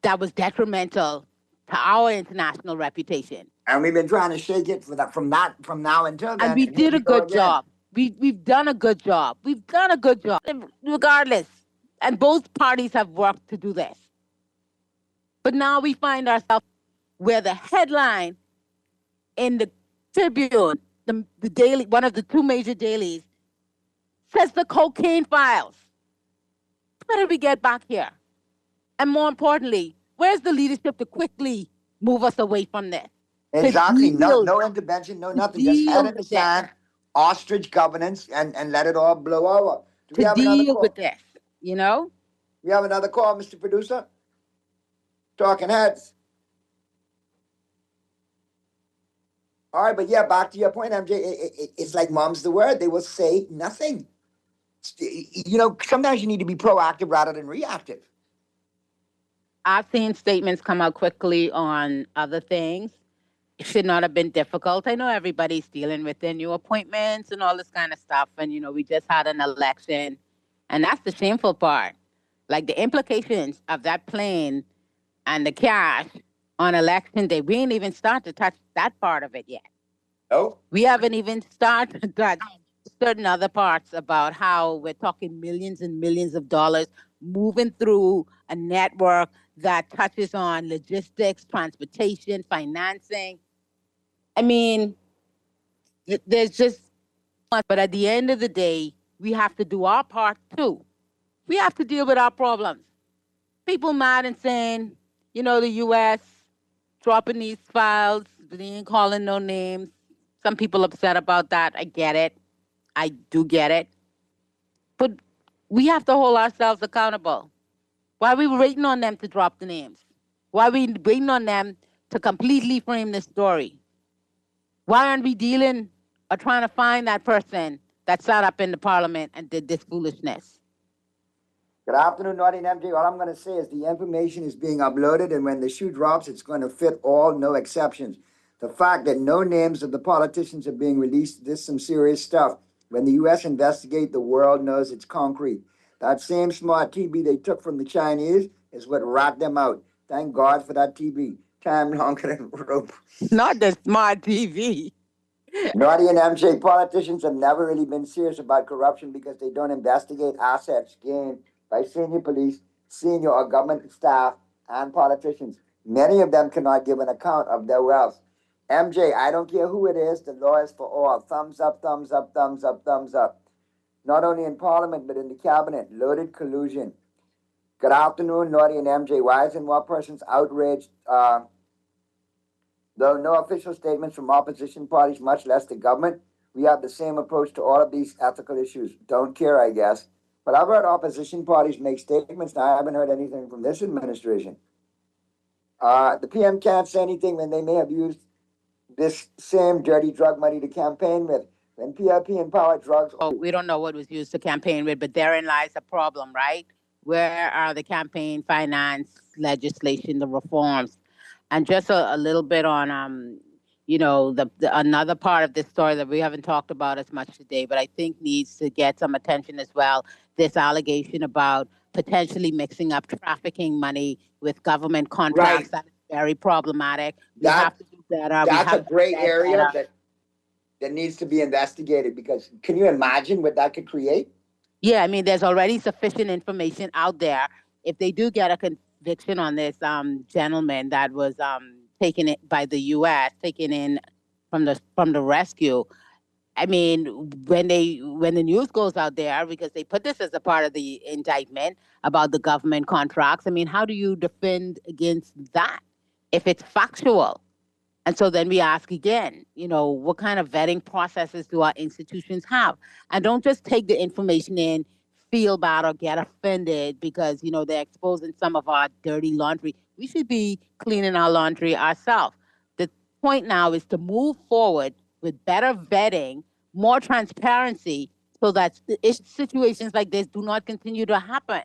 that was detrimental to our international reputation. And we've been trying to shake it from now until then. And we did a good job. We've done a good job. Regardless. And both parties have worked to do this. But now we find ourselves where the headline in the Tribune, the daily, one of the two major dailies, says the cocaine files. How did we get back here? And more importantly, where's the leadership to quickly move us away from this? Exactly. No intervention, no nothing. Just head in the sand, ostrich governance, and let it all blow over. To deal with this, We have another call, Mr. Producer? Talking heads. All right, but yeah, back to your point, MJ. It's like mom's the word. They will say nothing. Sometimes you need to be proactive rather than reactive. I've seen statements come out quickly on other things. It should not have been difficult. I know everybody's dealing with their new appointments and all this kind of stuff. And, we just had an election. And that's the shameful part. Like the implications of that plane and the cash on election day, we ain't even started to touch that part of it yet. Oh? We haven't even started to touch certain other parts about how we're talking millions and millions of dollars moving through a network that touches on logistics, transportation, financing. I mean, there's just, but at the end of the day, we have to do our part too. We have to deal with our problems. People mad and saying, the U.S. dropping these files, they ain't calling no names. Some people upset about that. I get it. I do get it. But we have to hold ourselves accountable. Why are we waiting on them to drop the names? Why are we waiting on them to completely frame the story? Why aren't we dealing or trying to find that person that sat up in the parliament and did this foolishness? Good afternoon, Naughty and MJ. All I'm going to say is the information is being uploaded, and when the shoe drops, it's going to fit all, no exceptions. The fact that no names of the politicians are being released, this is some serious stuff. When the U.S. investigate, the world knows it's concrete. That same smart TV they took from the Chinese is what rat them out. Thank God for that TV. Time longer than rope. Not the smart TV. Naughty and MJ, politicians have never really been serious about corruption because they don't investigate assets gained by senior police, senior or government staff, and politicians. Many of them cannot give an account of their wealth. MJ, I don't care who it is, the law is for all. Thumbs up, thumbs up, thumbs up, thumbs up. Not only in Parliament, but in the cabinet. Loaded collusion. Good afternoon, Naughty and MJ. Why isn't one person's outraged? Though no official statements from opposition parties, much less the government, we have the same approach to all of these ethical issues. Don't care, I guess. But I've heard opposition parties make statements. Now, I haven't heard anything from this administration. The PM can't say anything when they may have used this same dirty drug money to campaign with. When PRP empowered drugs... Oh, we don't know what was used to campaign with, but therein lies the problem, right? Where are the campaign finance legislation, the reforms? And just a little bit on, the another part of this story that we haven't talked about as much today, but I think needs to get some attention as well. This allegation about potentially mixing up trafficking money with government contracts. Right. That is very problematic. We have to do better. That's a great area that needs to be investigated, because can you imagine what that could create? Yeah, I mean, there's already sufficient information out there. If they do get a conviction on this gentleman that was taken in by the U.S., taken in from the rescue. I mean, when the news goes out there, because they put this as a part of the indictment about the government contracts. I mean, how do you defend against that if it's factual? And so then we ask again, what kind of vetting processes do our institutions have? And don't just take the information in, feel bad or get offended because, they're exposing some of our dirty laundry. We should be cleaning our laundry ourselves. The point now is to move forward with better vetting, more transparency, so that situations like this do not continue to happen.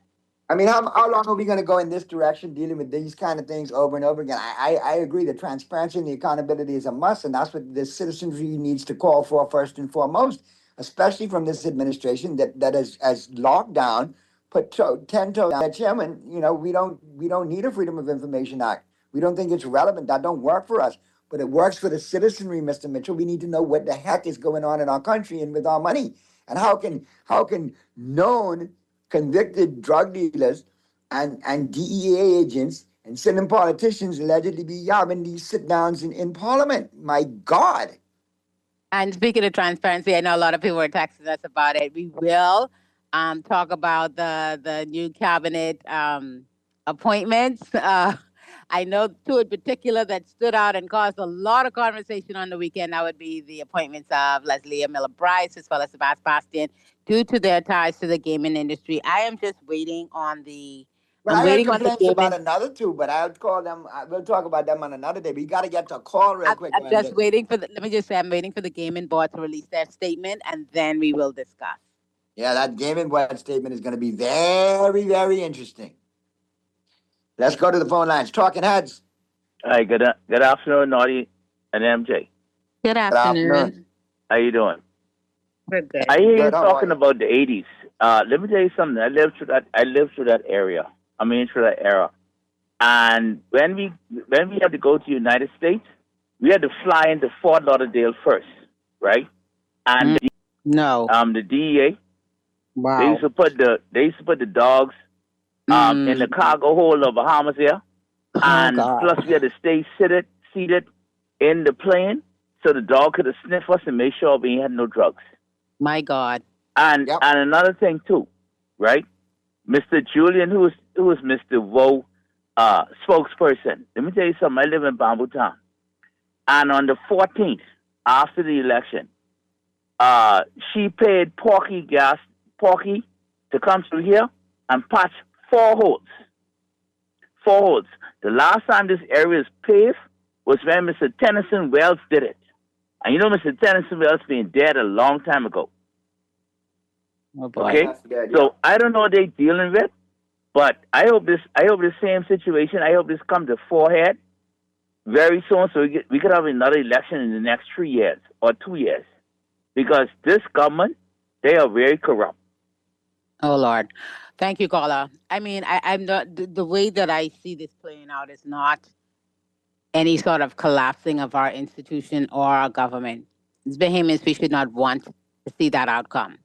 I mean, how long are we going to go in this direction dealing with these kind of things over and over again? I agree that transparency and the accountability is a must, and that's what the citizenry needs to call for first and foremost, especially from this administration that has locked down, put 10 toes down. Chairman, we don't need a Freedom of Information Act. We don't think it's relevant. That don't work for us. But it works for the citizenry, Mr. Mitchell. We need to know what the heck is going on in our country and with our money. And how can known convicted drug dealers and DEA agents and sitting politicians allegedly be having these sit-downs in Parliament? My God. And speaking of transparency, I know a lot of people are texting us about it. We will talk about the new cabinet appointments. I know two in particular that stood out and caused a lot of conversation on the weekend. That would be the appointments of Leslie Miller-Bryce as well as Sebastian Bastian, due to their ties to the gaming industry. I am just waiting on the... Well, I'm waiting on the about another two, but I'll call them. We'll talk about them on another day. We got to get to a call real quick. I'm just waiting for let me just say, I'm waiting for the gaming board to release their statement, and then we will discuss. Yeah, that gaming board statement is going to be very, very interesting. Let's go to the phone lines. Talking Heads. Hi, good afternoon, Naughty and MJ. Good afternoon. How you doing? We're good. I hear you talking about the 80s. Let me tell you something. I lived through that area. Through that era. And when we had to go to the United States, we had to fly into Fort Lauderdale first, right? And the DEA. Wow. They used to put the dogs in the cargo hold of Bahamas here. And plus we had to stay seated in the plane so the dog could sniff us and make sure we had no drugs. My God. And another thing too, right? Mr. Julian, who was Mr. Vo spokesperson. Let me tell you something. I live in Bamboo Town. And on the 14th, after the election, she paid Porky to come through here and patch 4 holes. 4 holes. The last time this area was paved was when Mr. Tennyson Wells did it. And Mr. Tennyson Wells being dead a long time ago. Oh boy. Okay? So I don't know what they're dealing with, but I hope the same situation, I hope this comes to forehead very soon, so we could have another election in the next 3 years or 2 years. Because this government, they are very corrupt. Oh, Lord. Thank you, caller. I'm not, the way that I see this playing out is not any sort of collapsing of our institution or our government. As Bahamians, we should not want to see that outcome.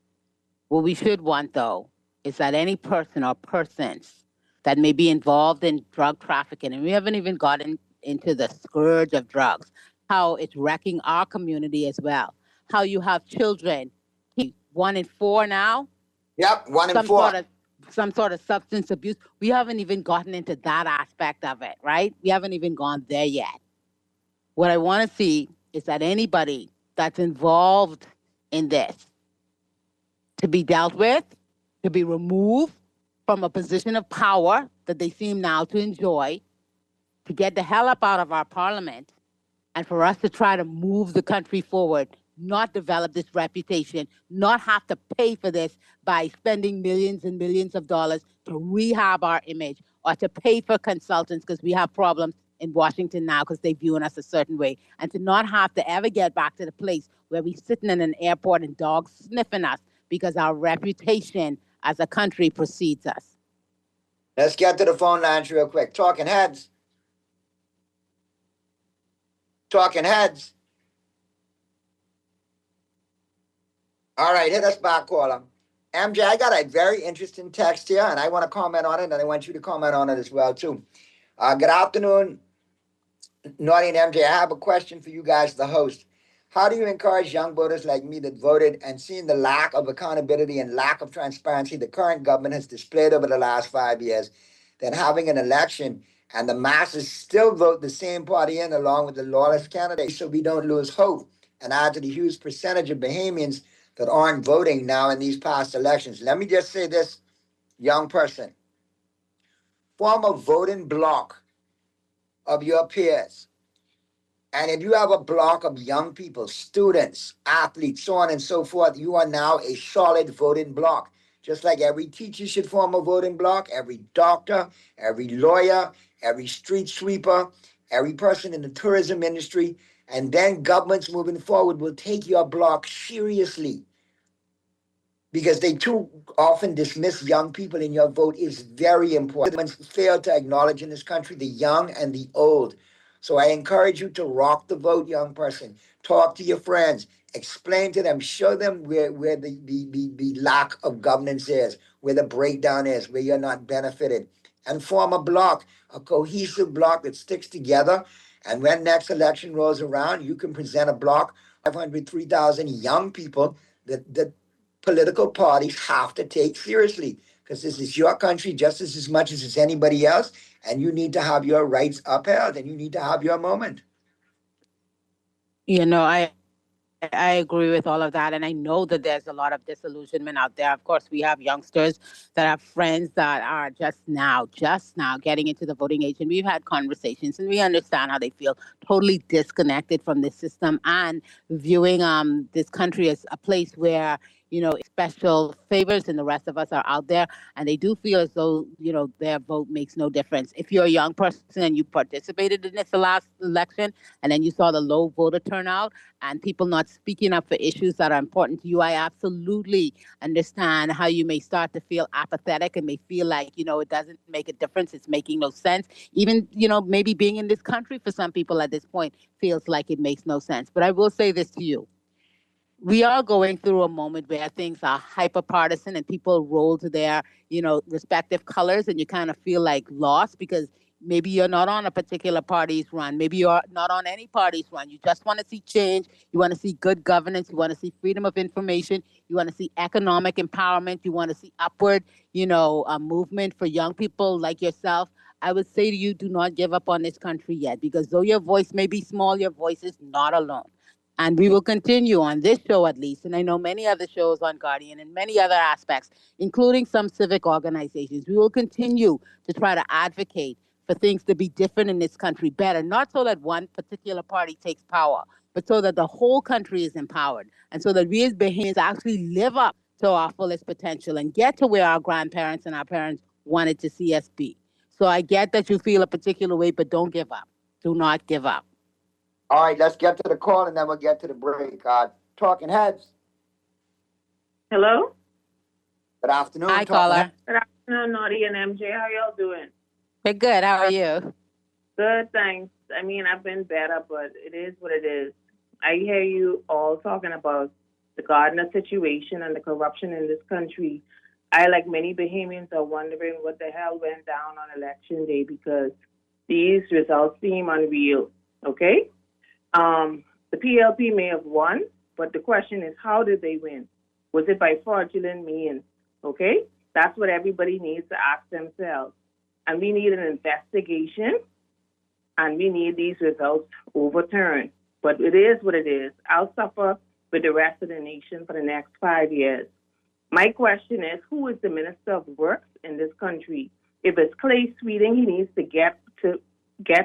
What we should want, though, is that any person or persons that may be involved in drug trafficking, and we haven't even gotten into the scourge of drugs, how it's wrecking our community as well, how you have children, 1 in 4 now. Yep, 1 in 4. Some sort of substance abuse. We haven't even gotten into that aspect of it, right? We haven't even gone there yet. What I want to see is that anybody that's involved in this to be dealt with, to be removed from a position of power that they seem now to enjoy, to get the hell up out of our parliament, and for us to try to move the country forward, not develop this reputation, not have to pay for this by spending millions and millions of dollars to rehab our image or to pay for consultants because we have problems in Washington now because they view us a certain way, and to not have to ever get back to the place where we're sitting in an airport and dogs sniffing us because our reputation as a country precedes us. Let's get to the phone lines real quick. Talking heads. Talking heads. All right, hit us back, caller. MJ, I got a very interesting text here, and I want to comment on it, and I want you to comment on it as well, too. Good afternoon, Naughty and MJ. I have a question for you guys, the host. How do you encourage young voters like me that voted and seeing the lack of accountability and lack of transparency the current government has displayed over the last 5 years, that having an election and the masses still vote the same party in along with the lawless candidates so we don't lose hope and add to the huge percentage of Bahamians that aren't voting now in these past elections? Let me just say this, young person. Form a voting block of your peers. And if you have a block of young people, students, athletes, so on and so forth, you are now a solid voting block. Just like every teacher should form a voting block, every doctor, every lawyer, every street sweeper, every person in the tourism industry, and then governments moving forward will take your block seriously, because they too often dismiss young people in your vote is very important. Governments fail to acknowledge in this country the young and the old. So I encourage you to rock the vote, young person. Talk to your friends. Explain to them. Show them where the lack of governance is, where the breakdown is, where you're not benefited. And form a block, a cohesive block that sticks together. And when next election rolls around, you can present a block, 500, 3,000 young people that political parties have to take seriously, because this is your country just as much as it's anybody else, and you need to have your rights upheld, and you need to have your moment. You know, I agree with all of that, and I know that there's a lot of disillusionment out there. Of course, we have youngsters that have friends that are just now getting into the voting age, and we've had conversations, and we understand how they feel totally disconnected from this system and viewing this country as a place where, you know, special favors and the rest of us are out there, and they do feel as though, you know, their vote makes no difference. If you're a young person and you participated in this last election and then you saw the low voter turnout and people not speaking up for issues that are important to you, I absolutely understand how you may start to feel apathetic and may feel like, you know, it doesn't make a difference. It's making no sense. Even, you know, maybe being in this country for some people at this point feels like it makes no sense. But I will say this to you. We are going through a moment where things are hyper partisan and people roll to their, you know, respective colors, and you kind of feel like lost because maybe you're not on a particular party's run. Maybe you're not on any party's run. You just want to see change. You want to see good governance. You want to see freedom of information. You want to see economic empowerment. You want to see upward, you know, movement for young people like yourself. I would say to you, do not give up on this country yet, because though your voice may be small, your voice is not alone. And we will continue on this show, at least, and I know many other shows on Guardian and many other aspects, including some civic organizations. We will continue to try to advocate for things to be different in this country, better, not so that one particular party takes power, but so that the whole country is empowered, and so that we as Bahamians actually live up to our fullest potential and get to where our grandparents and our parents wanted to see us be. So I get that you feel a particular way, but don't give up. Do not give up. All right, let's get to the call, and then we'll get to the break. Talking Heads. Hello? Good afternoon. Hi, caller. Good afternoon, Naughty and MJ. How y'all doing? We're good. How are you? Good, thanks. I mean, I've been better, but it is what it is. I hear you all talking about the Gardner situation and the corruption in this country. I, like many Bahamians, are wondering what the hell went down on election day because these results seem unreal, okay? The PLP may have won, but the question is, how did they win? Was it by fraudulent means, okay? That's what everybody needs to ask themselves. And we need an investigation, and we need these results overturned. But it is what it is. I'll suffer with the rest of the nation for the next 5 years. My question is, who is the Minister of Works in this country? If it's Clay Sweeting, he needs to get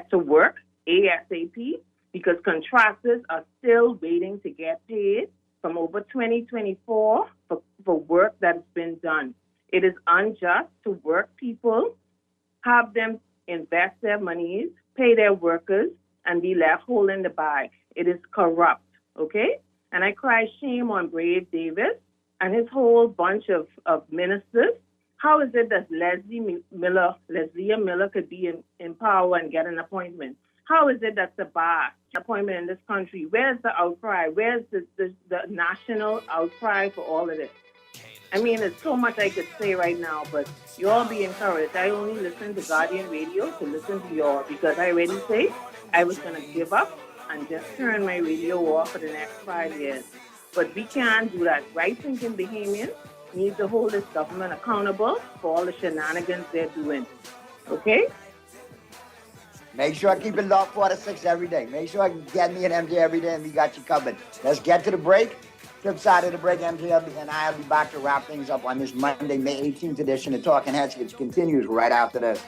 to work ASAP because contractors are still waiting to get paid from over 2024 for work that's been done. It is unjust to work people, have them invest their monies, pay their workers, and be left holding the bag. It is corrupt, okay? And I cry shame on Brave Davis and his whole bunch of ministers. How is it that Leslie Miller could be in power and get an appointment? How is it that Sabah appointment in this country? Where's the outcry? Where's the national outcry for all of this? I mean, there's so much I could say right now, but you all be encouraged. I only listen to Guardian Radio to listen to you all because I already said I was going to give up and just turn my radio off for the next 5 years. But we can't do that. Right-thinking Bahamians need to hold this government accountable for all the shenanigans they're doing. Okay? Make sure I keep it locked 4 to 6 every day. Make sure I get me an MJ every day, and we got you covered. Let's get to the break. Flip side of the break, MJ and I will be back to wrap things up on this Monday, May 18th edition of Talking Heads, which continues right after this.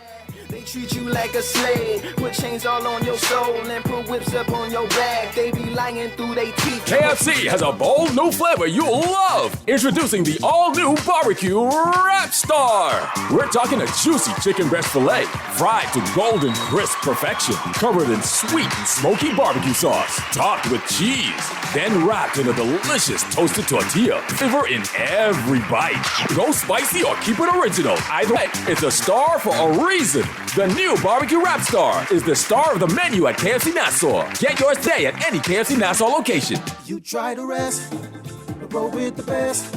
They treat you like a slave, put chains all on your soul and put whips up on your back. They be lying through their teeth. KFC has a bold new flavor you'll love. Introducing the all-new barbecue Rap Star. We're talking a juicy chicken breast filet, fried to golden crisp perfection, covered in sweet and smoky barbecue sauce, topped with cheese, then wrapped in a delicious toasted tortilla. Flavor in every bite. Go spicy or keep it original. Either way, it's a star for a reason. The new Barbecue Rap Star is the star of the menu at KFC Nassau. Get yours today at any KFC Nassau location. You try to rest, but roll with the best.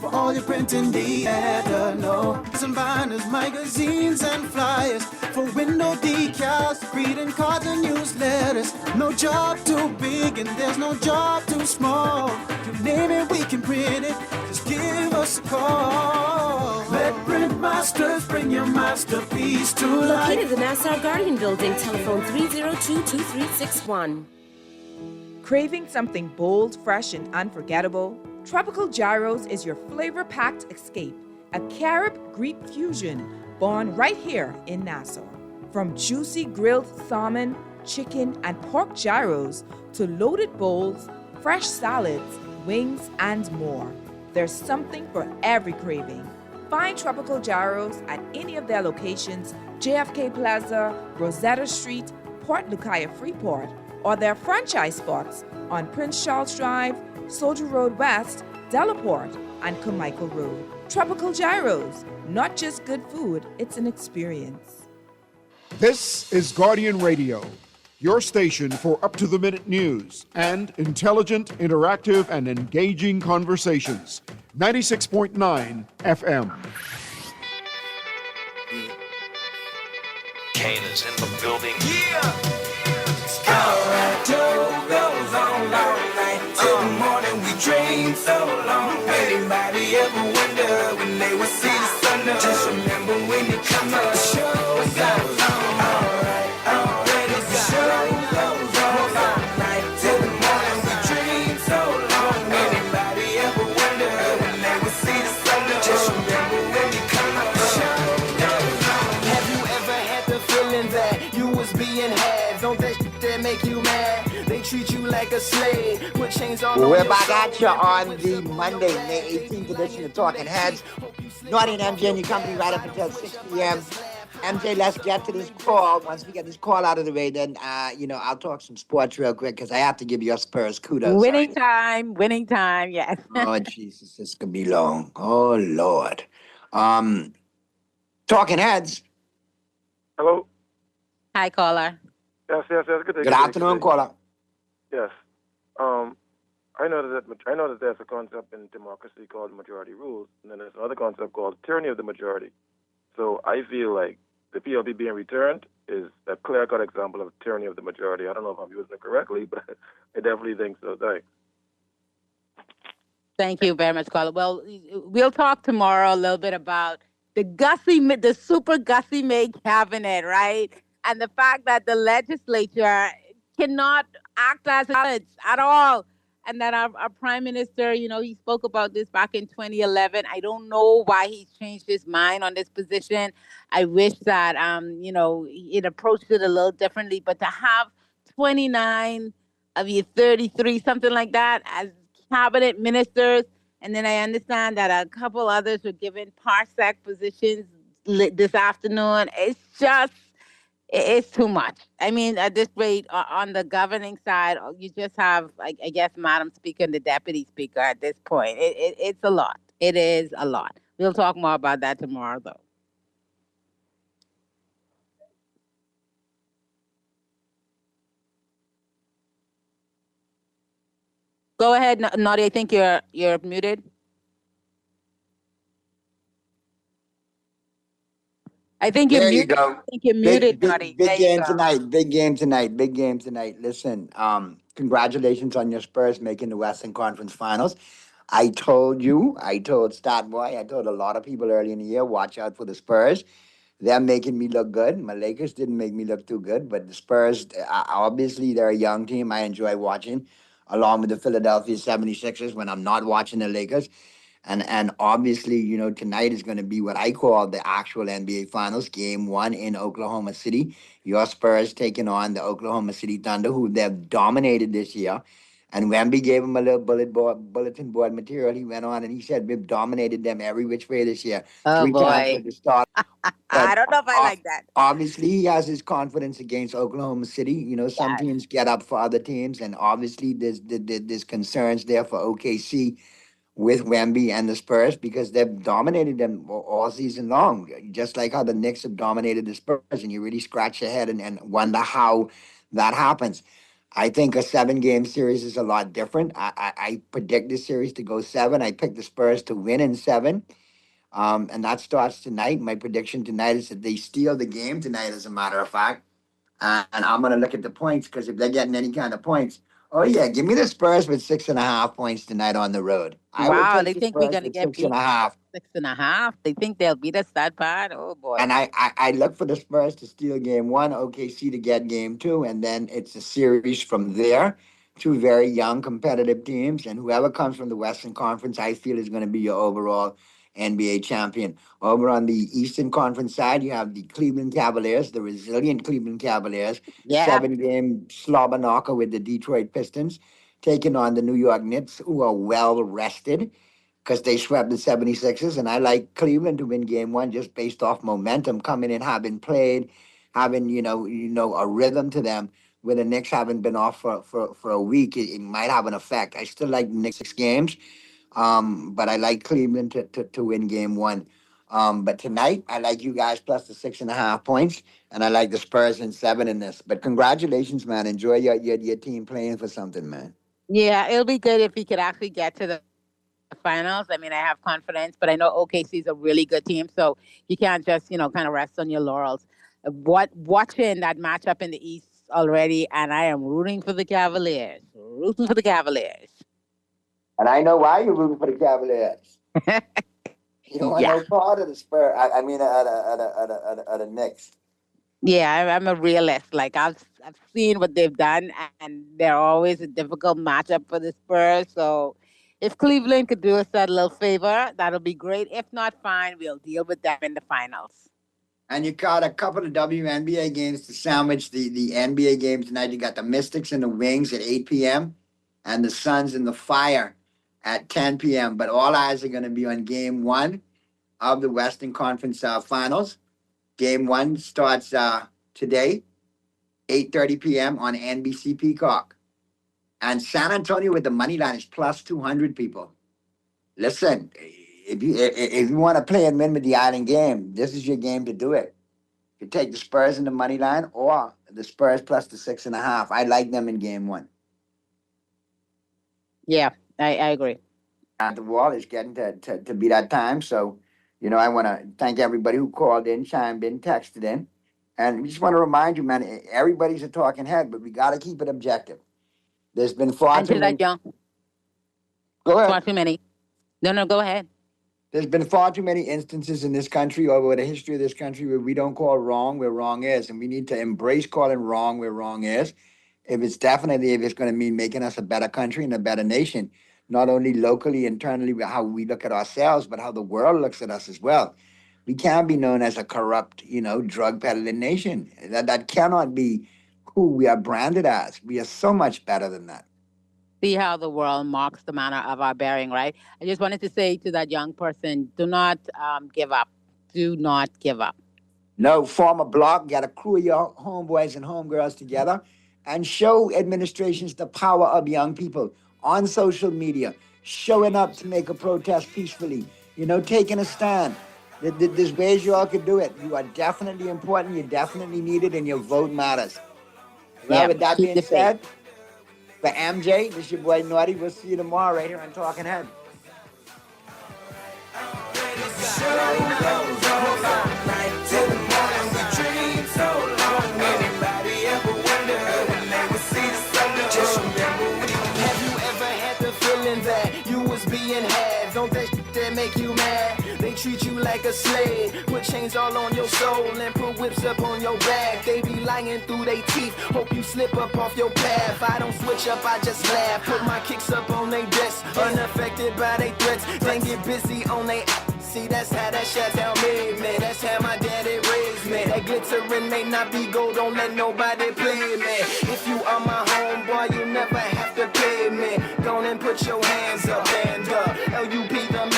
For all your printing data, no. Some banners, magazines, and flyers. For window decals, greeting cards and newsletters. No job too big and there's no job too small. You name it, we can print it. Just give us a call. Let Print Masters bring your masterpiece to life. Located in the Nassau Guardian Building, telephone 302-2361. Craving something bold, fresh, and unforgettable? Tropical Gyros is your flavor-packed escape, a Carib-Greek fusion born right here in Nassau. From juicy grilled salmon, chicken, and pork gyros to loaded bowls, fresh salads, wings, and more. There's something for every craving. Find Tropical Gyros at any of their locations, JFK Plaza, Rosetta Street, Port Lucaya Freeport, or their franchise spots on Prince Charles Drive, Soldier Road West, Delaport, and Carmichael Road. Tropical Gyros, not just good food, it's an experience. This is Guardian Radio, your station for up-to-the-minute news and intelligent, interactive, and engaging conversations. 96.9 FM. Kane is in the building. Alright, Joe goes on all night till the morning. We dream so long. Anybody ever wonder when they would see the sun up? Just remember when you come up, the show goes on. Alright, already the show goes on all night till the morning. We dream so long. Anybody ever wonder when they would see the sun up? Just remember when you come up, the show goes on. Have you ever had the feeling that you was being had? Don't that make you mad? They treat you like a slave. Put chains all We're on back your at you on the Monday, May 18th edition of Talking Heads. Naughty and MJ and your company right up until 6 p.m. MJ, let's get to this call. Once we get this call out of the way, then, I'll talk some sports real quick because I have to give your Spurs kudos. Winning time, yes. Oh, Jesus, this could be long. Oh, Lord. Talking Heads. Hello? Hi, caller. Yes. Good day. Good afternoon, caller. Yes. I know that there's a concept in democracy called majority rules, and then there's another concept called tyranny of the majority. So I feel like the PLP being returned is a clear-cut example of tyranny of the majority. I don't know if I'm using it correctly, but I definitely think so. Thanks. Thank you very much, Carla. Well, we'll talk tomorrow a little bit about the super Gussie May cabinet, right? And the fact that the legislature cannot act as balance at all. And that our prime minister, he spoke about this back in 2011. I don't know why he's changed his mind on this position. I wish that, he'd approached it a little differently. But to have 29 of your 33, something like that, as cabinet ministers, and then I understand that a couple others were given parsec positions this afternoon. It's too much. I mean, at this rate, on the governing side, you just have, I guess, Madam Speaker and the Deputy Speaker at this point. It's a lot. It is a lot. We'll talk more about that tomorrow, though. Go ahead, Naughty. I think you're muted. I think you're There you muted. go. I think you're muted, Naughty. Big There you game go. tonight. Big game tonight. Big game tonight. Listen, congratulations on your Spurs making the Western Conference Finals. I told Statboy, I told a lot of people early in the year, watch out for the Spurs. They're making me look good. My Lakers didn't make me look too good, but the Spurs, obviously, they're a young team. I enjoy watching, along with the Philadelphia 76ers when I'm not watching the Lakers. And obviously, tonight is going to be what I call the actual NBA Finals, Game 1 in Oklahoma City. Your Spurs taking on the Oklahoma City Thunder, who they've dominated this year. And Wemby gave him a little bulletin board material. He went on and he said, we've dominated them every which way this year. Oh, 3 times boy. at the start. I don't know if I like that. Obviously, he has his confidence against Oklahoma City. Some teams get up for other teams, and obviously there's concerns there for OKC with Wemby and the Spurs because they've dominated them all season long, just like how the Knicks have dominated the Spurs, and you really scratch your head and wonder how that happens. I think a 7-game series is a lot different. I predict this series to go 7. I pick the Spurs to win in 7. And that starts tonight. My prediction tonight is that they steal the game tonight, as a matter of fact. And I'm going to look at the points because if they're getting any kind of points, oh, yeah, give me the Spurs with 6.5 points tonight on the road. Wow, they think we're Spurs going to with get beat 6.5. 6.5. They think they'll beat us that bad? Oh, boy. And I look for the Spurs to steal game 1, OKC to get game 2, and then it's a series from there. 2 very young competitive teams, and whoever comes from the Western Conference, I feel is going to be your overall NBA champion. Over on the Eastern Conference side, you have the Cleveland Cavaliers, the resilient Cleveland Cavaliers, Yeah. 7-game slobber knocker with the Detroit Pistons, taking on the New York Knicks, who are well rested because they swept the 76ers. And I like Cleveland to win game 1 just based off momentum, coming in, having played, having, a rhythm to them. Where the Knicks haven't been off for a week, it might have an effect. I still like the Knicks games. But I like Cleveland to win game 1. But tonight, I like you guys plus the 6.5 points, and I like the Spurs in 7 in this. But congratulations, man. Enjoy your team playing for something, man. Yeah, it'll be good if we could actually get to the finals. I mean, I have confidence, but I know OKC is a really good team, so you can't just, kind of rest on your laurels. Watching that matchup in the East already, and I am rooting for the Cavaliers. Rooting for the Cavaliers. And I know why you're rooting for the Cavaliers. You don't want no part of the Spurs. I mean, the Knicks. Yeah, I'm a realist. Like I've seen what they've done, and they're always a difficult matchup for the Spurs. So, if Cleveland could do us that little favor, that'll be great. If not, fine, we'll deal with them in the finals. And you got a couple of WNBA games to sandwich the NBA games tonight. You got the Mystics and the Wings at 8 p.m. and the Suns and the Fire at 10 p.m. But all eyes are going to be on game 1 of the Western Conference Finals. Game 1 starts today, 8:30 p.m. on NBC Peacock. And San Antonio with the money line is plus 200 people. Listen, if you want to play and win with the Island game, this is your game to do it. You take the Spurs in the money line or the Spurs plus the 6.5. I like them in game 1. Yeah, I agree. At the wall, it's getting to be that time. So, I want to thank everybody who called in, chimed in, texted in. And we just want to remind you, man, everybody's a talking head, but we got to keep it objective. There's been far And too to many. that young, Go ahead. far too many. No, go ahead. There's been far too many instances in this country over the history of this country where we don't call wrong where wrong is. And we need to embrace calling wrong where wrong is. If it's going to mean making us a better country and a better nation, not only locally, internally, how we look at ourselves, but how the world looks at us as well. We can't be known as a corrupt, drug peddling nation. That cannot be who we are branded as. We are so much better than that. See how the world marks the manner of our bearing, right? I just wanted to say to that young person, do not give up. Do not give up. No, form a block, get a crew of your homeboys and homegirls together and show administrations the power of young people on social media, showing up to make a protest peacefully, taking a stand. There's ways you all could do it. You are definitely important, you're definitely needed, and your vote matters. Well, with that being said, for MJ, this is your boy Naughty. We'll see you tomorrow right here on Talking Head. Being had, don't that shit that make you mad? They treat you like a slave, put chains all on your soul and put whips up on your back. They be lying through their teeth, hope you slip up off your path. I don't switch up, I just laugh, put my kicks up on they desk, unaffected by they threats. Then get busy on they see, that's how that shit tell me, man. That's how my daddy raised me. That glittering may not be gold, don't let nobody play me. If you are my homeboy, you never have to pay me. Go and put your hands up, and LUP the man.